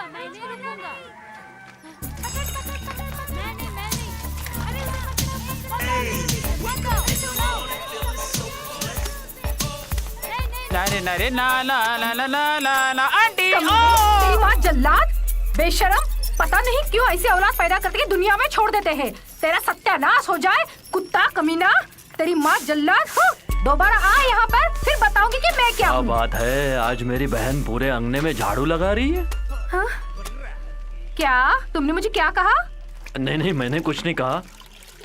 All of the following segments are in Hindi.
मैं नहीं रुकूंगा। मैं नहीं। अरे नरे ना ना ना ना ना ना ना आंटी तेरी माँ जल्लाद, बेशरम, पता नहीं क्यों ऐसी औलाद पैदा करके कि दुनिया में छोड़ देते हैं। तेरा सत्यानाश हो जाए, कुत्ता कमीना। तेरी माँ जल्लाद हो, दोबारा आ यहाँ पर, फिर बताऊंगी कि मैं क्या हूँ। बात है, आज मेरी बहन पूरे अंगने में झाड़ू लगा रही है। हाँ? क्या तुमने मुझे क्या कहा? नहीं, मैंने कुछ नहीं कहा।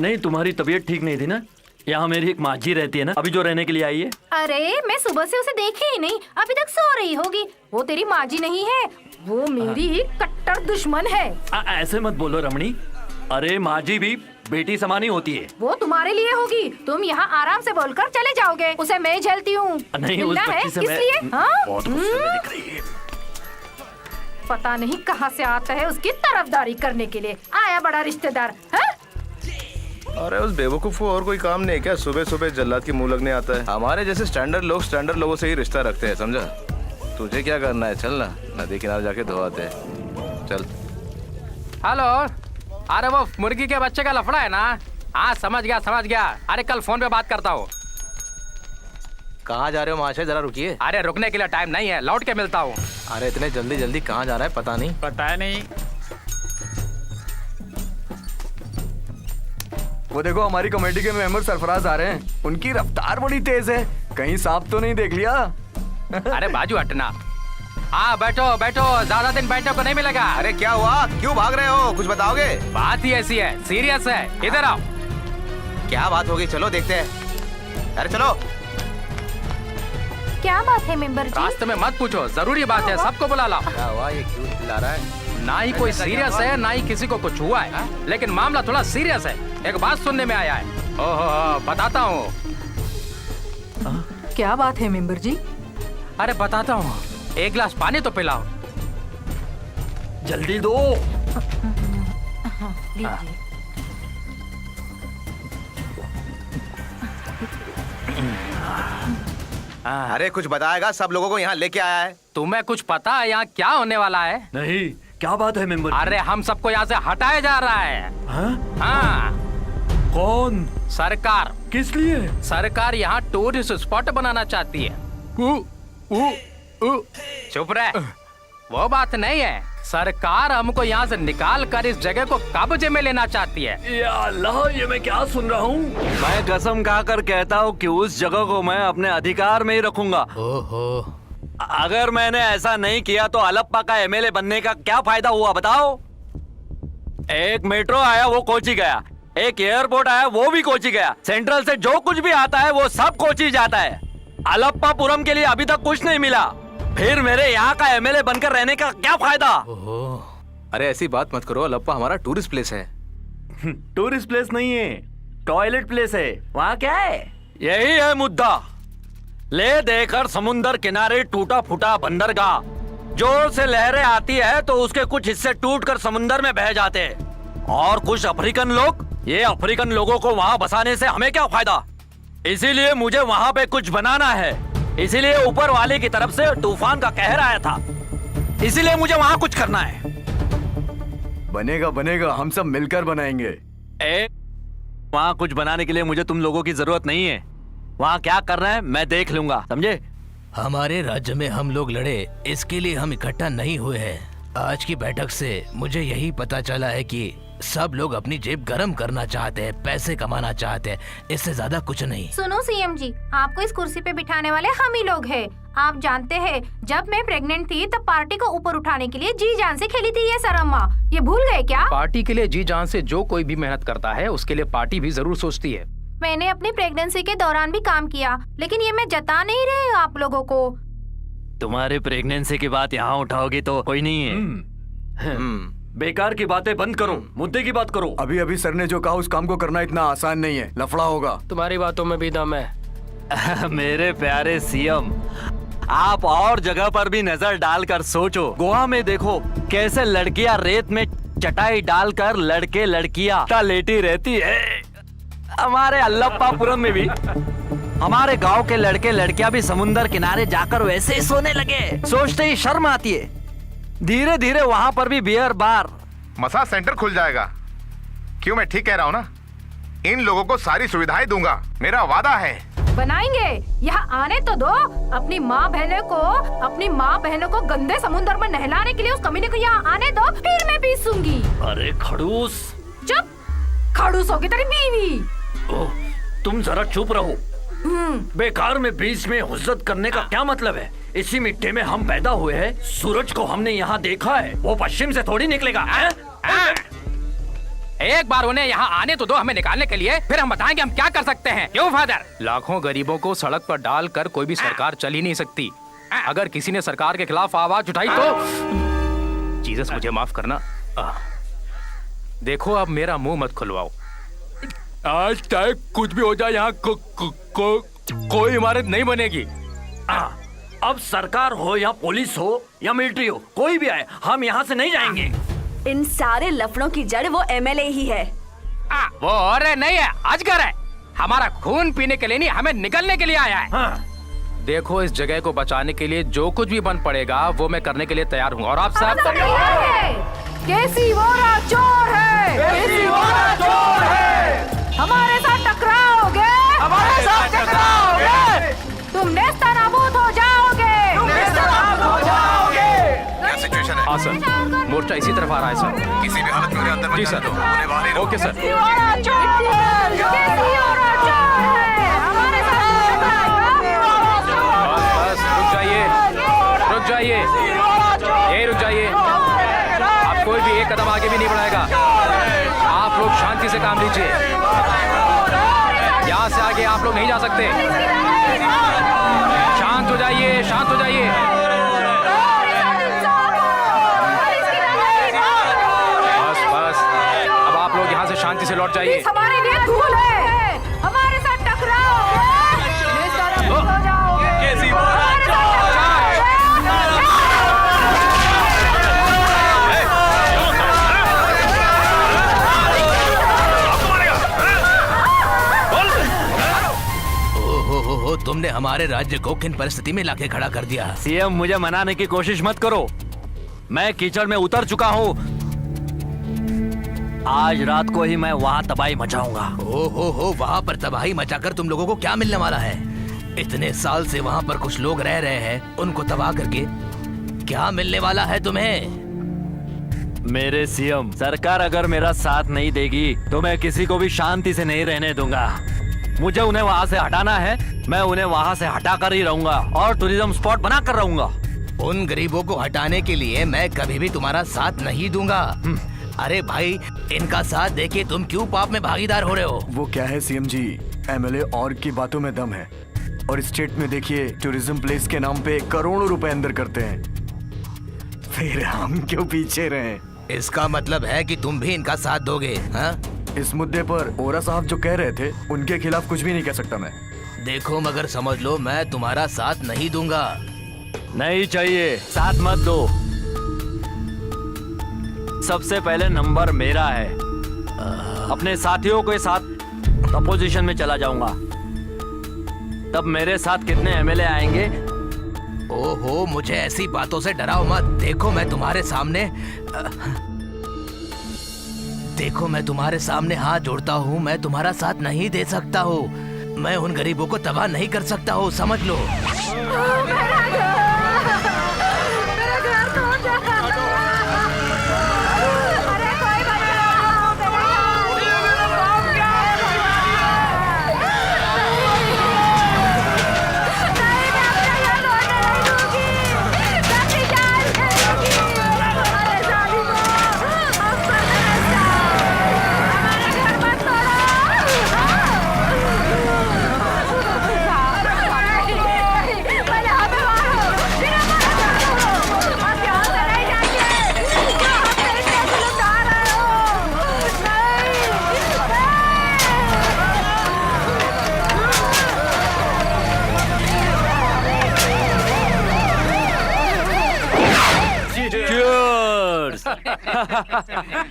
नहीं, तुम्हारी तबीयत ठीक नहीं थी ना? यहाँ मेरी एक माजी रहती है ना, अभी जो रहने के लिए आई है। अरे मैं सुबह से उसे देखी ही नहीं, अभी तक सो रही होगी। वो तेरी माजी नहीं है, वो मेरी कट्टर दुश्मन है। ऐसे मत बोलो रमणी। अरे माजी भी बेटी समानी होती है। वो तुम्हारे लिए होगी, तुम यहाँ आराम से बोलकर चले जाओगे, उसे मैं झेलती हूँ। नहीं, उस बच्ची से मैं बहुत गुस्से में दिख रही है। पता नहीं कहाँ से आता है उसकी तरफदारी करने के लिए आया बड़ा रिश्तेदार। हाँ? अरे उस बेवकूफ को और कोई काम नहीं क्या? सुबह सुबह जल्लाद की मुंह लगने आता है। हमारे जैसे स्टैंडर्ड लोग स्टैंडर्ड लोगों से ही रिश्ता रखते हैं, समझा? तुझे क्या करना है? चल ना, नदी किनारे जाके धोआते हैं। चल। हेलो, अरे वो मुर्गी के बच्चे का लफड़ा है ना? हाँ समझ गया। अरे कल फोन पे बात करता हूँ। कहाँ जा रहे हो महाशय? जरा रुकिए। अरे रुकने के लिए टाइम नहीं है, लौट के मिलता हूँ। अरे इतने जल्दी कहाँ जा रहा है? पता नहीं। वो देखो, हमारी कमेटी के मेंबर सरफराज आ रहे हैं। उनकी रफ्तार बड़ी तेज है, कहीं सांप तो नहीं देख लिया? अरे बाजू हटना। हाँ बैठो, ज्यादा दिन बैठने को नहीं मिलेगा। अरे क्या हुआ? क्यों भाग रहे हो? कुछ बताओगे? बात ही ऐसी है, सीरियस है। इधर आओ। क्या बात होगी? चलो देखते हैं। अरे चलो। क्या बात है मेंबर जी? रास्ते में मत पूछो, जरूरी बात है, सबको बुला लाओ। क्या हुआ? ये क्यों चिल्ला रहा है? ना ही कोई सीरियस है, ना ही किसी को कुछ हुआ है, लेकिन मामला थोड़ा सीरियस है। एक बात सुनने में आया है। ओहो, बताता हूँ। क्या बात है मेंबर जी? अरे बताता हूँ, एक गिलास पानी तो पिलाओ। जल्दी दो। अरे कुछ बताएगा? सब लोगों को यहाँ लेके आया है। तुम्हें कुछ पता है यहाँ क्या होने वाला है? नहीं, क्या बात है मेंबर? अरे हम सबको यहाँ से हटाया जा रहा है। हाँ। कौन? सरकार। किस लिए? सरकार यहाँ टूरिस्ट स्पॉट बनाना चाहती है। चुप रहे, वो बात नहीं है। सरकार हमको यहाँ से निकाल कर इस जगह को कब्जे में लेना चाहती है। या अल्लाह, ये मैं क्या सुन रहा हूँ? मैं कसम खाकर कहता हूँ कि उस जगह को मैं अपने अधिकार में ही रखूंगा। ओहो। अगर मैंने ऐसा नहीं किया तो अलप्पा का एमएलए बनने का क्या फायदा हुआ बताओ? एक मेट्रो आया वो कोची गया, एक एयरपोर्ट आया वो भी कोची गया, सेंट्रल से जो कुछ भी आता है वो सब कोची जाता है। अलप्पापुरम के लिए अभी तक कुछ नहीं मिला, फिर मेरे यहाँ का एमएलए बनकर रहने का क्या फायदा? अरे ऐसी बात मत करो, अलप्पा हमारा टूरिस्ट प्लेस है। टूरिस्ट प्लेस नहीं है, टॉयलेट प्लेस है। वहाँ क्या है? यही है मुद्दा। ले देकर समुन्दर किनारे टूटा फूटा बंदरगाह, जोर से लहरें आती है तो उसके कुछ हिस्से टूटकर समुन्दर में बह जाते हैं। और कुछ अफ्रीकन लोग, ये अफ्रीकन लोगों को वहाँ बसाने से हमें क्या फायदा? इसीलिए मुझे वहाँ पे कुछ बनाना है। इसीलिए ऊपर वाले की तरफ से तूफान का कहर आया था, इसीलिए मुझे वहाँ कुछ करना है। बनेगा, हम सब मिलकर बनाएंगे। वहाँ कुछ बनाने के लिए मुझे तुम लोगों की जरूरत नहीं है। वहाँ क्या करना है मैं देख लूंगा, समझे? हमारे राज्य में हम लोग लड़े, इसके लिए हम इकट्ठा नहीं हुए हैं। आज की बैठक से मुझे यही पता चला है कि सब लोग अपनी जेब गरम करना चाहते हैं, पैसे कमाना चाहते हैं, इससे ज्यादा कुछ नहीं। सुनो सीएम जी, आपको इस कुर्सी पे बिठाने वाले हम ही लोग हैं। आप जानते हैं, जब मैं प्रेग्नेंट थी तब पार्टी को ऊपर उठाने के लिए जी जान से खेली थी ये सरम्मा। ये भूल गए क्या? पार्टी के लिए जी जान से जो कोई भी मेहनत करता है उसके लिए पार्टी भी जरूर सोचती है। मैंने अपनी प्रेगनेंसी के दौरान भी काम किया, लेकिन ये मैं जता नहीं रही आप लोगों को। तुम्हारे प्रेगनेंसी की बात यहाँ उठाओगी तो कोई नहीं है। बेकार की बातें बंद करो, मुद्दे की बात करो। अभी सर ने जो कहा उस काम को करना इतना आसान नहीं है, लफड़ा होगा। तुम्हारी बातों में भी दम है। मेरे प्यारे सीएम, आप और जगह पर भी नजर डालकर सोचो। गोवा में देखो कैसे लड़कियां रेत में चटाई डालकर लड़के लड़कियां लेटी रहती है। हमारे अल्लप्पापुरम में भी हमारे गांव के लड़के लड़कियां भी समुंदर किनारे जाकर वैसे ही सोने लगे। सोचते ही शर्म आती है। धीरे धीरे वहाँ पर भी बियर बार, मसाज सेंटर खुल जाएगा। क्यों, मैं ठीक कह रहा हूँ ना? इन लोगों को सारी सुविधाएं दूंगा, मेरा वादा है। बनाएंगे, यहाँ आने तो दो। अपनी माँ बहनों को गंदे समुद्र में नहलाने के लिए उस कमीने को यहाँ आने दो, फिर मैं पीसूंगी। अरे खड़ूस, चुप, खड़ूस होगी तेरी बीवी। ओह, तुम जरा चुप रहो। बेकार में बीच में हुज्जत करने का क्या मतलब है? इसी मिट्टी में हम पैदा हुए हैं, सूरज को हमने यहाँ देखा है, वो पश्चिम से थोड़ी निकलेगा। एक बार उन्हें यहाँ आने तो दो हमें निकालने के लिए, फिर हम बताएंगे हम क्या कर सकते हैं। क्यों फादर? लाखों गरीबों को सड़क पर डालकर कोई भी सरकार चल ही नहीं सकती। अगर किसी ने सरकार के खिलाफ आवाज उठाई तो जीसस मुझे माफ करना। देखो, अब मेरा मुंह मत खुलवाओ। आज चाहे कुछ भी हो जाए, यहाँ कोई इमारत नहीं बनेगी। अब सरकार हो या पुलिस हो या मिलिट्री हो, कोई भी आए, हम यहाँ से नहीं जाएंगे। इन सारे लफड़ों की जड़ वो एमएलए ही है। वो और नहीं है, अजगर है। हमारा खून पीने के लिए नहीं, हमें निकलने के लिए आया है। हाँ। देखो, इस जगह को बचाने के लिए जो कुछ भी बन पड़ेगा वो मैं करने के लिए तैयार हूँ। और आप सब केसी वोरा चोर है, केसी वोरा चोर है। हमारे साथ टकराओगे, हमारे साथ टकराओगे, तुम नेस्तनाबूद हो जाओगे, क्या सिचुएशन है? हाँ सर, मोर्चा इसी तरफ आ रहा है सर। किसी भी हालत में उन्हें अंदर मत जी जाने सर। दो, उन्हें बाहर ही रखो। Okay sir. केसी वोरा चोर है, केसी वोरा चोर है। हमारे साथ टकराओगे। बस रुक जाइए, रुक जाइए, यही रुक जाइए। अब कोई भी एक कदम आगे भी नहीं बढ़ाएगा। आप लोग शांति से काम लीजिए। यहाँ से आगे आप लोग नहीं जा सकते। शांत हो जाइए, शांत हो जाइए। बस बस, अब आप लोग यहाँ से शांति से लौट जाइए। हमारे लिए धूल है, हमारे साथ टकराओगे, नेस्तनाबूद हो जाओगे। केसी वोरा चोर हो, तुमने हमारे राज्य को किन परिस्थिति में लाके खड़ा कर दिया। सीएम, मुझे मनाने की कोशिश मत करो। मैं कीचड़ में उतर चुका हूँ। आज रात को ही मैं वहाँ तबाही मचाऊंगा। हो, वहाँ पर तबाही मचाकर तुम लोगों को क्या मिलने वाला है? इतने साल से वहाँ पर कुछ लोग रह रहे हैं, उनको तबाह करके क्या मिलने वाला है तुम्हें? मेरे सीएम, सरकार अगर मेरा साथ नहीं देगी तो मैं किसी को भी शांति से नहीं रहने दूंगा। मुझे उन्हें वहाँ से हटाना है, मैं उन्हें वहाँ से हटा कर ही रहूंगा और टूरिज्म स्पॉट बना कर रहूंगा। उन गरीबों को हटाने के लिए मैं कभी भी तुम्हारा साथ नहीं दूंगा। अरे भाई, इनका साथ देके तुम क्यों पाप में भागीदार हो रहे हो? वो क्या है सीएम जी, एमएलए और की बातों में दम है, और स्टेट में देखिए टूरिज्म प्लेस के नाम पे करोड़ों रुपए अंदर करते हैं, फिर हम क्यों पीछे रहे? इसका मतलब है कि तुम भी इनका साथ दोगे? हाँ? इस मुद्दे पर ओरा साहब जो कह रहे थे उनके खिलाफ कुछ भी नहीं कह सकता मैं। देखो, मगर समझ लो, मैं तुम्हारा साथ नहीं दूंगा। नहीं चाहिए, साथ मत दो। सबसे पहले नंबर मेरा है। अपने साथियों के साथ अपोजिशन में चला जाऊंगा। तब मेरे साथ कितने एमएलए आएंगे? ओहो, मुझे ऐसी बातों से डराओ मत। देखो, मैं तुम्हारे सामने हाथ जोड़ता हूँ। मैं तुम्हारा साथ नहीं दे सकता हूँ। मैं उन गरीबों को तबाह नहीं कर सकता हूँ, समझ लो।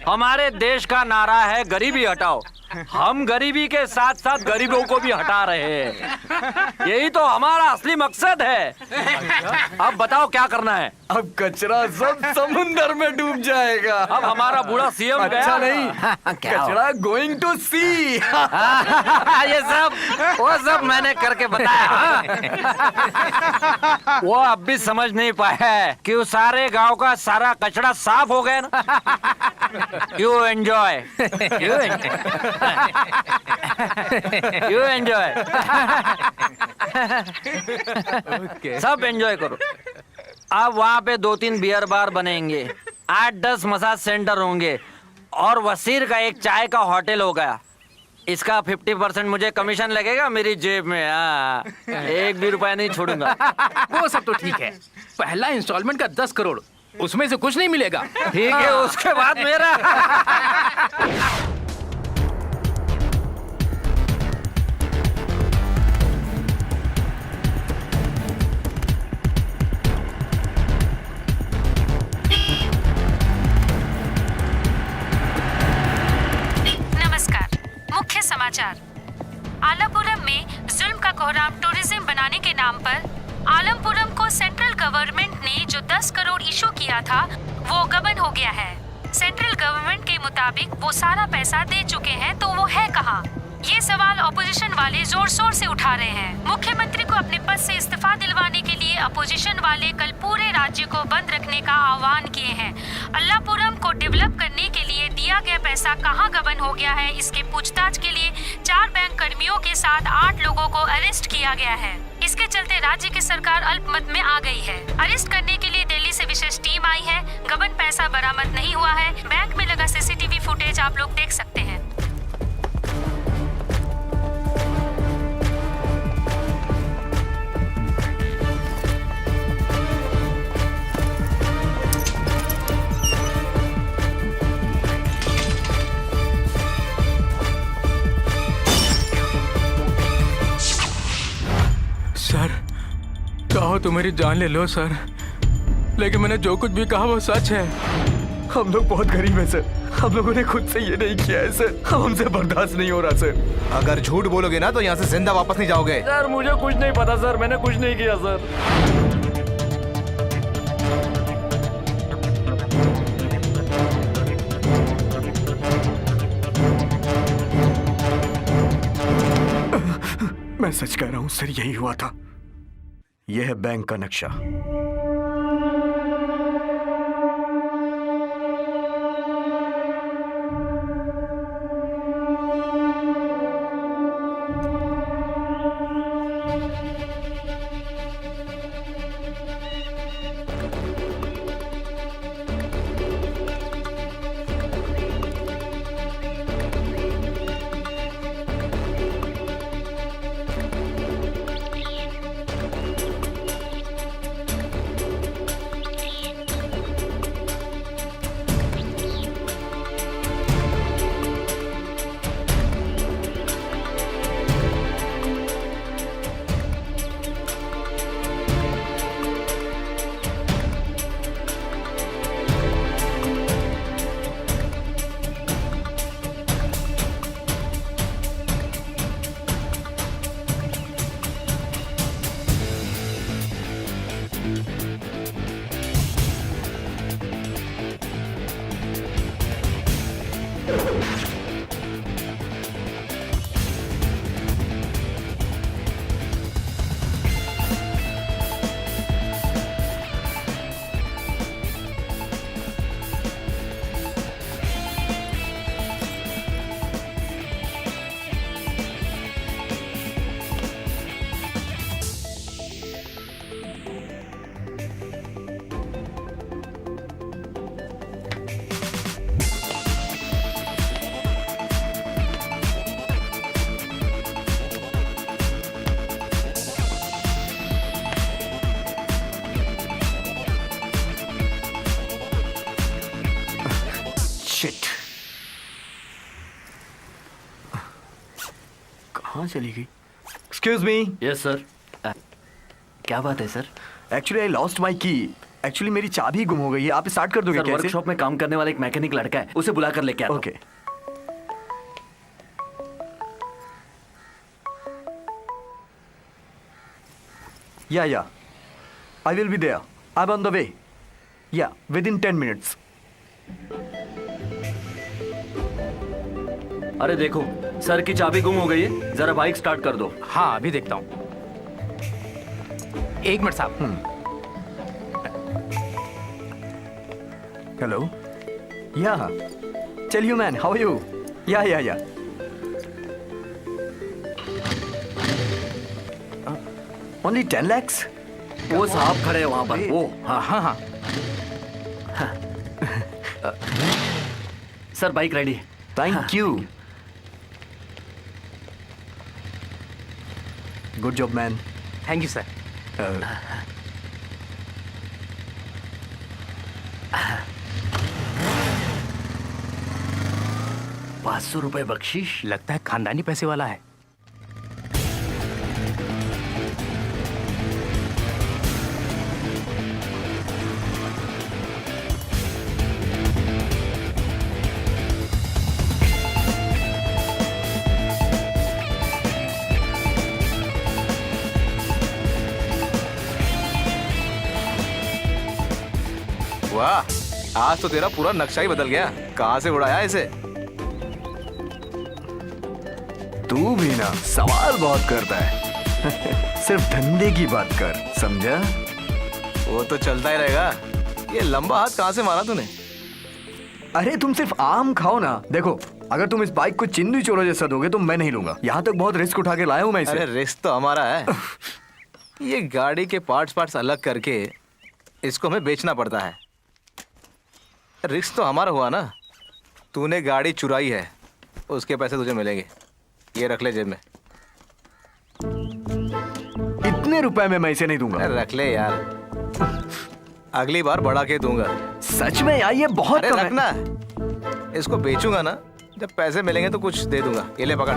हमारे देश का नारा है गरीबी हटाओ, हम गरीबी के साथ साथ गरीबों को भी हटा रहे हैं। यही तो हमारा असली मकसद है। अब बताओ क्या करना है? अब कचरा सब समुंदर में डूब जाएगा। अब हमारा बूढ़ा सीएम अच्छा गया। नहीं, कचरा गोइंग टू सी। ये वो सब मैंने करके बताया। वो अब भी समझ नहीं पाया है कि उस सारे गांव का सारा कचरा साफ हो गया ना। यू एंजॉय, यू एंजॉय, सब एंजॉय करो। अब वहाँ पे 2-3 बियर बार बनेंगे, 8-10 मसाज सेंटर होंगे और वसीर का एक चाय का होटल हो गया। इसका 50% मुझे कमीशन लगेगा मेरी जेब में। हाँ, 1 भी रुपया नहीं छोड़ूंगा। वो सब तो ठीक है, पहला इंस्टॉलमेंट का 10 करोड़, उसमें से कुछ नहीं मिलेगा। ठीक है, उसके बाद मेरा। मुख्य समाचार। आलमपुरम में जुल्म का कोहराम टूरिज्म बनाने के नाम पर आलमपुरम को सेंट्रल गवर्नमेंट ने जो 10 करोड़ इशू किया था वो गबन हो गया है। सेंट्रल गवर्नमेंट के मुताबिक वो सारा पैसा दे चुके हैं, तो वो है कहाँ? ये सवाल अपोजिशन वाले जोर शोर से उठा रहे हैं। मुख्यमंत्री को अपने पद से इस्तीफा दिलवाने के लिए अपोजिशन वाले कल पूरे राज्य को बंद रखने का आह्वान किए हैं। अल्लापुरम को डेवलप करने के लिए दिया गया पैसा कहां गबन हो गया है, इसके पूछताछ के लिए 4 बैंक कर्मियों के साथ 8 लोगों को अरेस्ट किया गया है। इसके चलते राज्य की सरकार अल्पमत में आ गई है। अरेस्ट करने के लिए दिल्ली से विशेष टीम आई है। गबन पैसा बरामद नहीं हुआ है। बैंक में लगा सीसीटीवी फुटेज आप लोग देख सकते हैं। सर, चाहो तो मेरी जान ले लो सर, लेकिन मैंने जो कुछ भी कहा वो सच है। हम लोग बहुत गरीब हैं सर, हम लोगों ने खुद से ये नहीं किया है सर, हमसे बर्दाश्त नहीं हो रहा सर। अगर झूठ बोलोगे ना तो यहाँ से जिंदा वापस नहीं जाओगे। सर मुझे कुछ नहीं पता सर, मैंने कुछ नहीं किया सर। मैं सच कह रहा हूँ सर, यही हुआ था। यह है बैंक का नक्शा। शिट, कहाँ चली गई? Excuse me. Yes sir. क्या बात है sir? Actually I lost my की। एक्चुअली मेरी चाबी गुम हो गई है। आप स्टार्ट कर दोगे? सर वर्कशॉप में काम करने वाला एक मैकेनिक लड़का है, उसे बुला कर लेके आता हूं। Okay. Yeah. I will be there. I'm on the way. Yeah, within 10 minutes. अरे देखो, सर की चाबी गुम हो गई है, जरा बाइक स्टार्ट कर दो। हाँ अभी देखता हूँ। एक मिनट साहब। Hello? Yeah. Tell you, man, how are you? Yeah. Only 10 lakhs? वो साहब खड़े हैं वहाँ पर, वो। हाँ। सर बाइक रेडी है। Thank you. Good job, man. Thank you sir. ₹500 बख्शीश। लगता है खानदानी पैसे वाला है। वाह, आज तो तेरा पूरा नक्शा ही बदल गया। कहाँ से उड़ाया इसे? तू भी ना सवाल बहुत करता है। सिर्फ धंधे की बात कर, समझा? वो तो चलता ही रहेगा। ये लंबा हाथ कहाँ से मारा तूने? अरे तुम सिर्फ आम खाओ ना। देखो, अगर तुम इस बाइक को चिंदी चोरों जैसा दोगे तो मैं नहीं लूंगा। यहाँ तक बहुत रिस्क उठा के लाया हूँ मैं इसे। अरे रिस्क तो हमारा है। ये गाड़ी के पार्ट्स अलग करके इसको हमें बेचना पड़ता है। रिस्क तो हमारा हुआ ना। तूने गाड़ी चुराई है, उसके पैसे तुझे मिलेंगे। ये रख ले जेब में। इतने रुपए में मैं इसे नहीं दूंगा। अरे रख ले यार, अगली बार बढ़ा के दूंगा। सच में यार, ये बहुत अरे कम है। रखना, इसको बेचूंगा ना, जब पैसे मिलेंगे तो कुछ दे दूंगा। ये ले पकड़।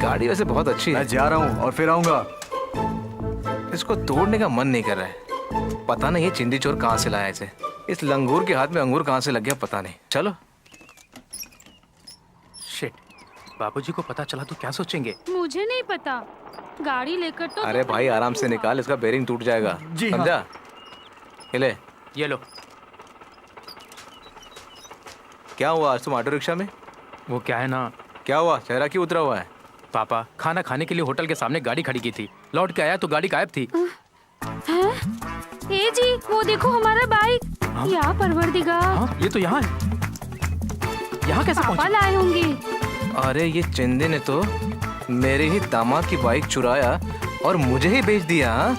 गाड़ी वैसे बहुत अच्छी है। मैं जा रहा हूँ और फिर आऊंगा। इसको तोड़ने का मन नहीं कर रहा है। पता नहीं ये चिंदी चोर कहाँ से लाया इसे। इस लंगूर के हाथ में अंगूर कहाँ से लग गया पता नहीं। चलो। शिट, बाबूजी को पता चला तो क्या सोचेंगे? मुझे नहीं पता, गाड़ी लेकर तो अरे भाई आराम से निकाल, इसका बेरिंग टूट जाएगा। जी हाँ। समझा? ये ले। ये लो। क्या हुआ आज तुम ऑटो रिक्शा में? वो क्या है ना, क्या हुआ, चेहरा क्यों उतरा हुआ है? पापा खाना खाने के लिए होटल के सामने गाड़ी खड़ी की थी, लौट के आया तो गाड़ी गायब थी। ए जी, वो देखो हमारा बाइक। या परवरदिगार, हाँ, ये तो यहाँ है। यहाँ कैसे पापा पहुँचा? लाए होंगे। अरे ये चिंदे ने तो मेरे ही दामाद की बाइक चुराया और मुझे ही बेच दिया। हाँ?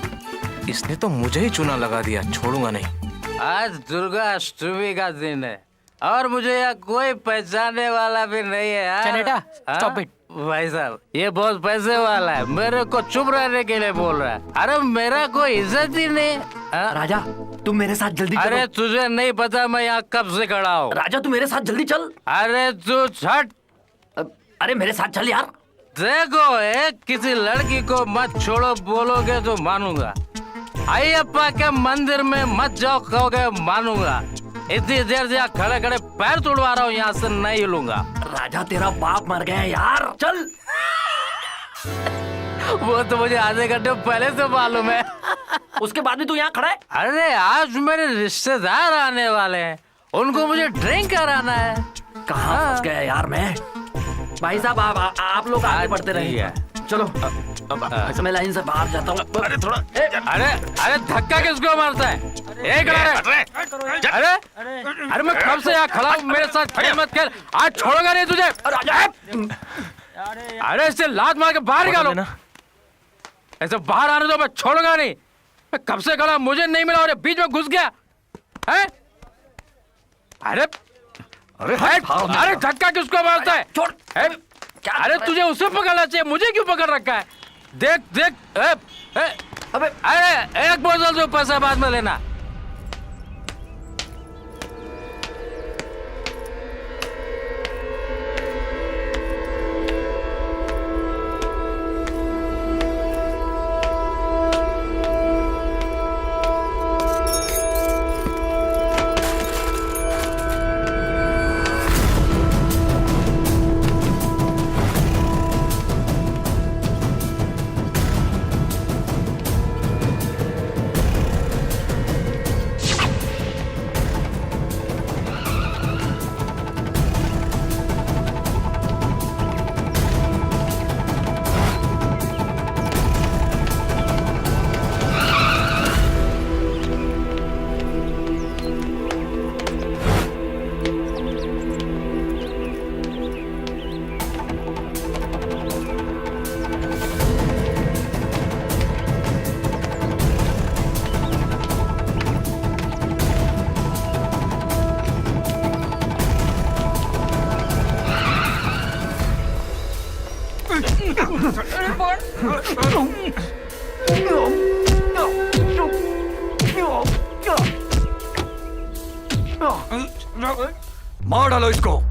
इसने तो मुझे ही चूना लगा दिया, छोड़ूंगा नहीं। आज दुर्गा अष्टमी का दिन है और मुझे यहाँ कोई पहचानने वाला भी नहीं है यार। चनेटा, हाँ? stop it। भाई साहब, ये बहुत पैसे वाला है, मेरे को चुप रहने के लिए बोल रहा है। अरे मेरा कोई इज्जत ही नहीं। हाँ? राजा, तुम मेरे साथ जल्दी चलो। अरे तुझे नहीं पता मैं यहाँ कब से खड़ा हूँ। राजा तू मेरे साथ जल्दी चल। अरे तू छट। अरे मेरे साथ चल यार। देखो, एक किसी लड़की को मत छोड़ो बोलोगे तो मानूंगा। अयप्पा के मंदिर में मत जाओ कहोगे मानूंगा। इतनी देर से यहाँ खड़े खड़े पैर तोड़वा रहा हूँ, यहाँ से नहीं हिलूंगा। राजा तेरा बाप मर गया यार, चल। वो तो मुझे आधे घंटे पहले से मालूम है। उसके बाद भी तू यहाँ खड़ा है? अरे आज मेरे रिश्तेदार आने वाले हैं, उनको मुझे ड्रिंक कराना है। कहाँ फंस गया यार मैं। भाई साहब आप लोग आगे बढ़ते रहिए। चलो मैं लाइन से बाहर जाता हूँ। अरे थोड़ा अरे धक्का किसको मारता है? एक अरे मैं कब से यहाँ खड़ा हूँ, मेरे साथ खेल मत खेल। आज छोड़ूंगा नहीं तुझे। अरे इससे लात मार के बाहर निकालो। ऐसे बाहर आने दो, मैं छोड़ूंगा नहीं। मैं कब से खड़ा, मुझे नहीं मिला और बीच में घुस गया है। अरे अरे धक्का किसको मारता है? छोड़। अरे तुझे उसे पकड़ना चाहिए, मुझे क्यों पकड़ रखा है? देख अबे अरे एक बोतल दो, पैसा बाद में लेना। मार डालो इसको।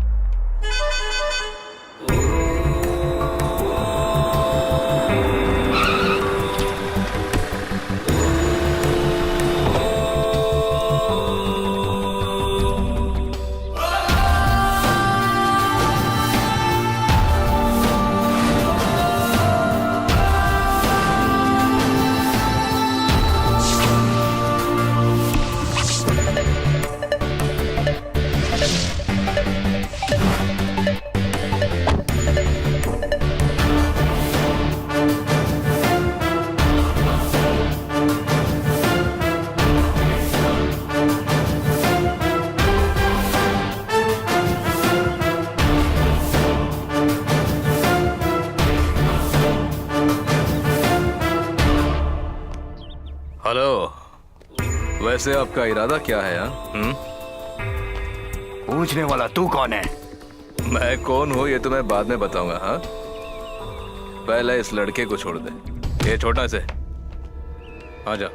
हेलो, वैसे आपका इरादा क्या है? पूछने वाला तू कौन है? मैं कौन हूँ ये तो मैं बाद में बताऊंगा। हाँ, पहले इस लड़के को छोड़ दे। ये छोटा से आ जा।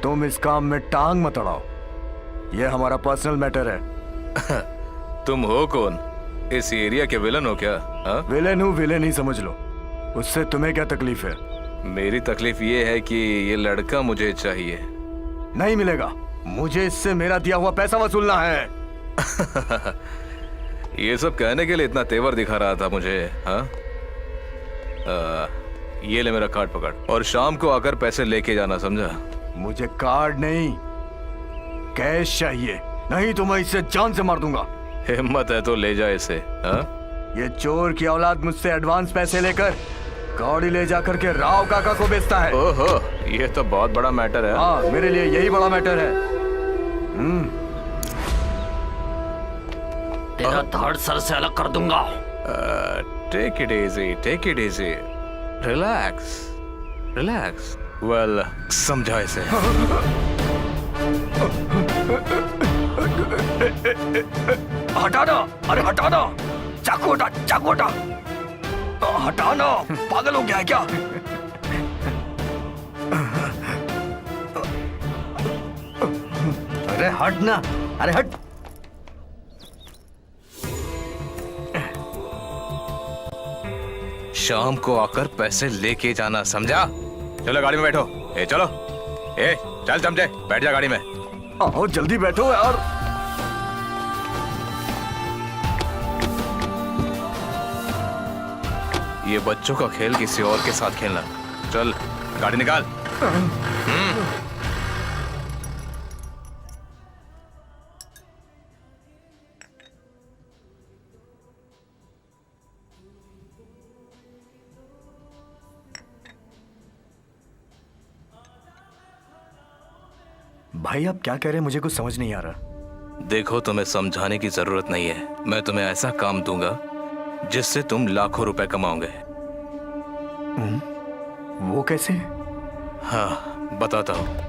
तुम इस काम में टांग मत अड़ाओ, ये हमारा पर्सनल मैटर है। तुम हो कौन? इस एरिया के विलन हो क्या? हाँ? विलेन हूँ, विलेन ही समझ लो। उससे तुम्हें क्या तकलीफ है? मेरी तकलीफ ये है कि ये लड़का मुझे चाहिए। नहीं मिलेगा, मुझे इससे मेरा दिया हुआ पैसा वसूलना है। ये सब कहने के लिए इतना तेवर दिखा रहा था मुझे? हाँ, ये ले मेरा कार्ड पकड़ और शाम को आकर पैसे लेके जाना, समझा? मुझे कार्ड नहीं, कैश चाहिए, नहीं तो मैं इससे जान से मार दूंगा। हिम्मत है तो ले जा इसे। हाँ? ये चोर की औलाद मुझसे एडवांस पैसे लेकर गाड़ी ले जाकर के राव काका को बेचता है। ओहो, ये तो बहुत बड़ा मैटर है। हाँ, मेरे लिए यही बड़ा मैटर है। तेरा धड़ सर से अलग कर दूंगा। Take it easy, take it easy, relax relax. Well, समझा इसे। हटा दो, अरे हटा दो, चाकू हटा, चाकू हटा, हटा ना, पागल हो गया है क्या? अरे हट ना, अरे हट। शाम को आकर पैसे लेके जाना, समझा? चलो गाड़ी में बैठो। ए चलो, ए चल चमचे, बैठ जा गाड़ी में। आओ जल्दी बैठो यार। ये बच्चों का खेल किसी और के साथ खेलना। चल गाड़ी निकाल। भाई आप क्या कह रहे हैं, मुझे कुछ समझ नहीं आ रहा। देखो, तुम्हें समझाने की जरूरत नहीं है। मैं तुम्हें ऐसा काम दूंगा जिससे तुम लाखों रुपए कमाओगे। वो कैसे? हाँ, बताता हूँ।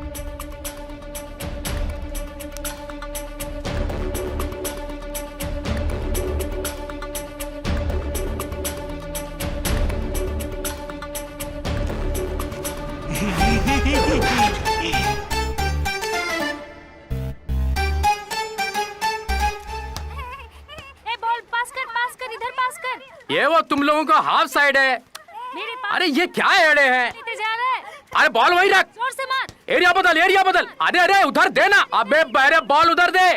पास कर, इधर पास कर। ये वो तुम लोगों का हाफ साइड है। मेरे पास अरे ये क्या एड़े हैं? जा रहा है। अरे बॉल वहीं रख। जोर से मार। एरिया बदल, एरिया बदल। अरे अरे उधर देना। अबे अरे बॉल उधर दे।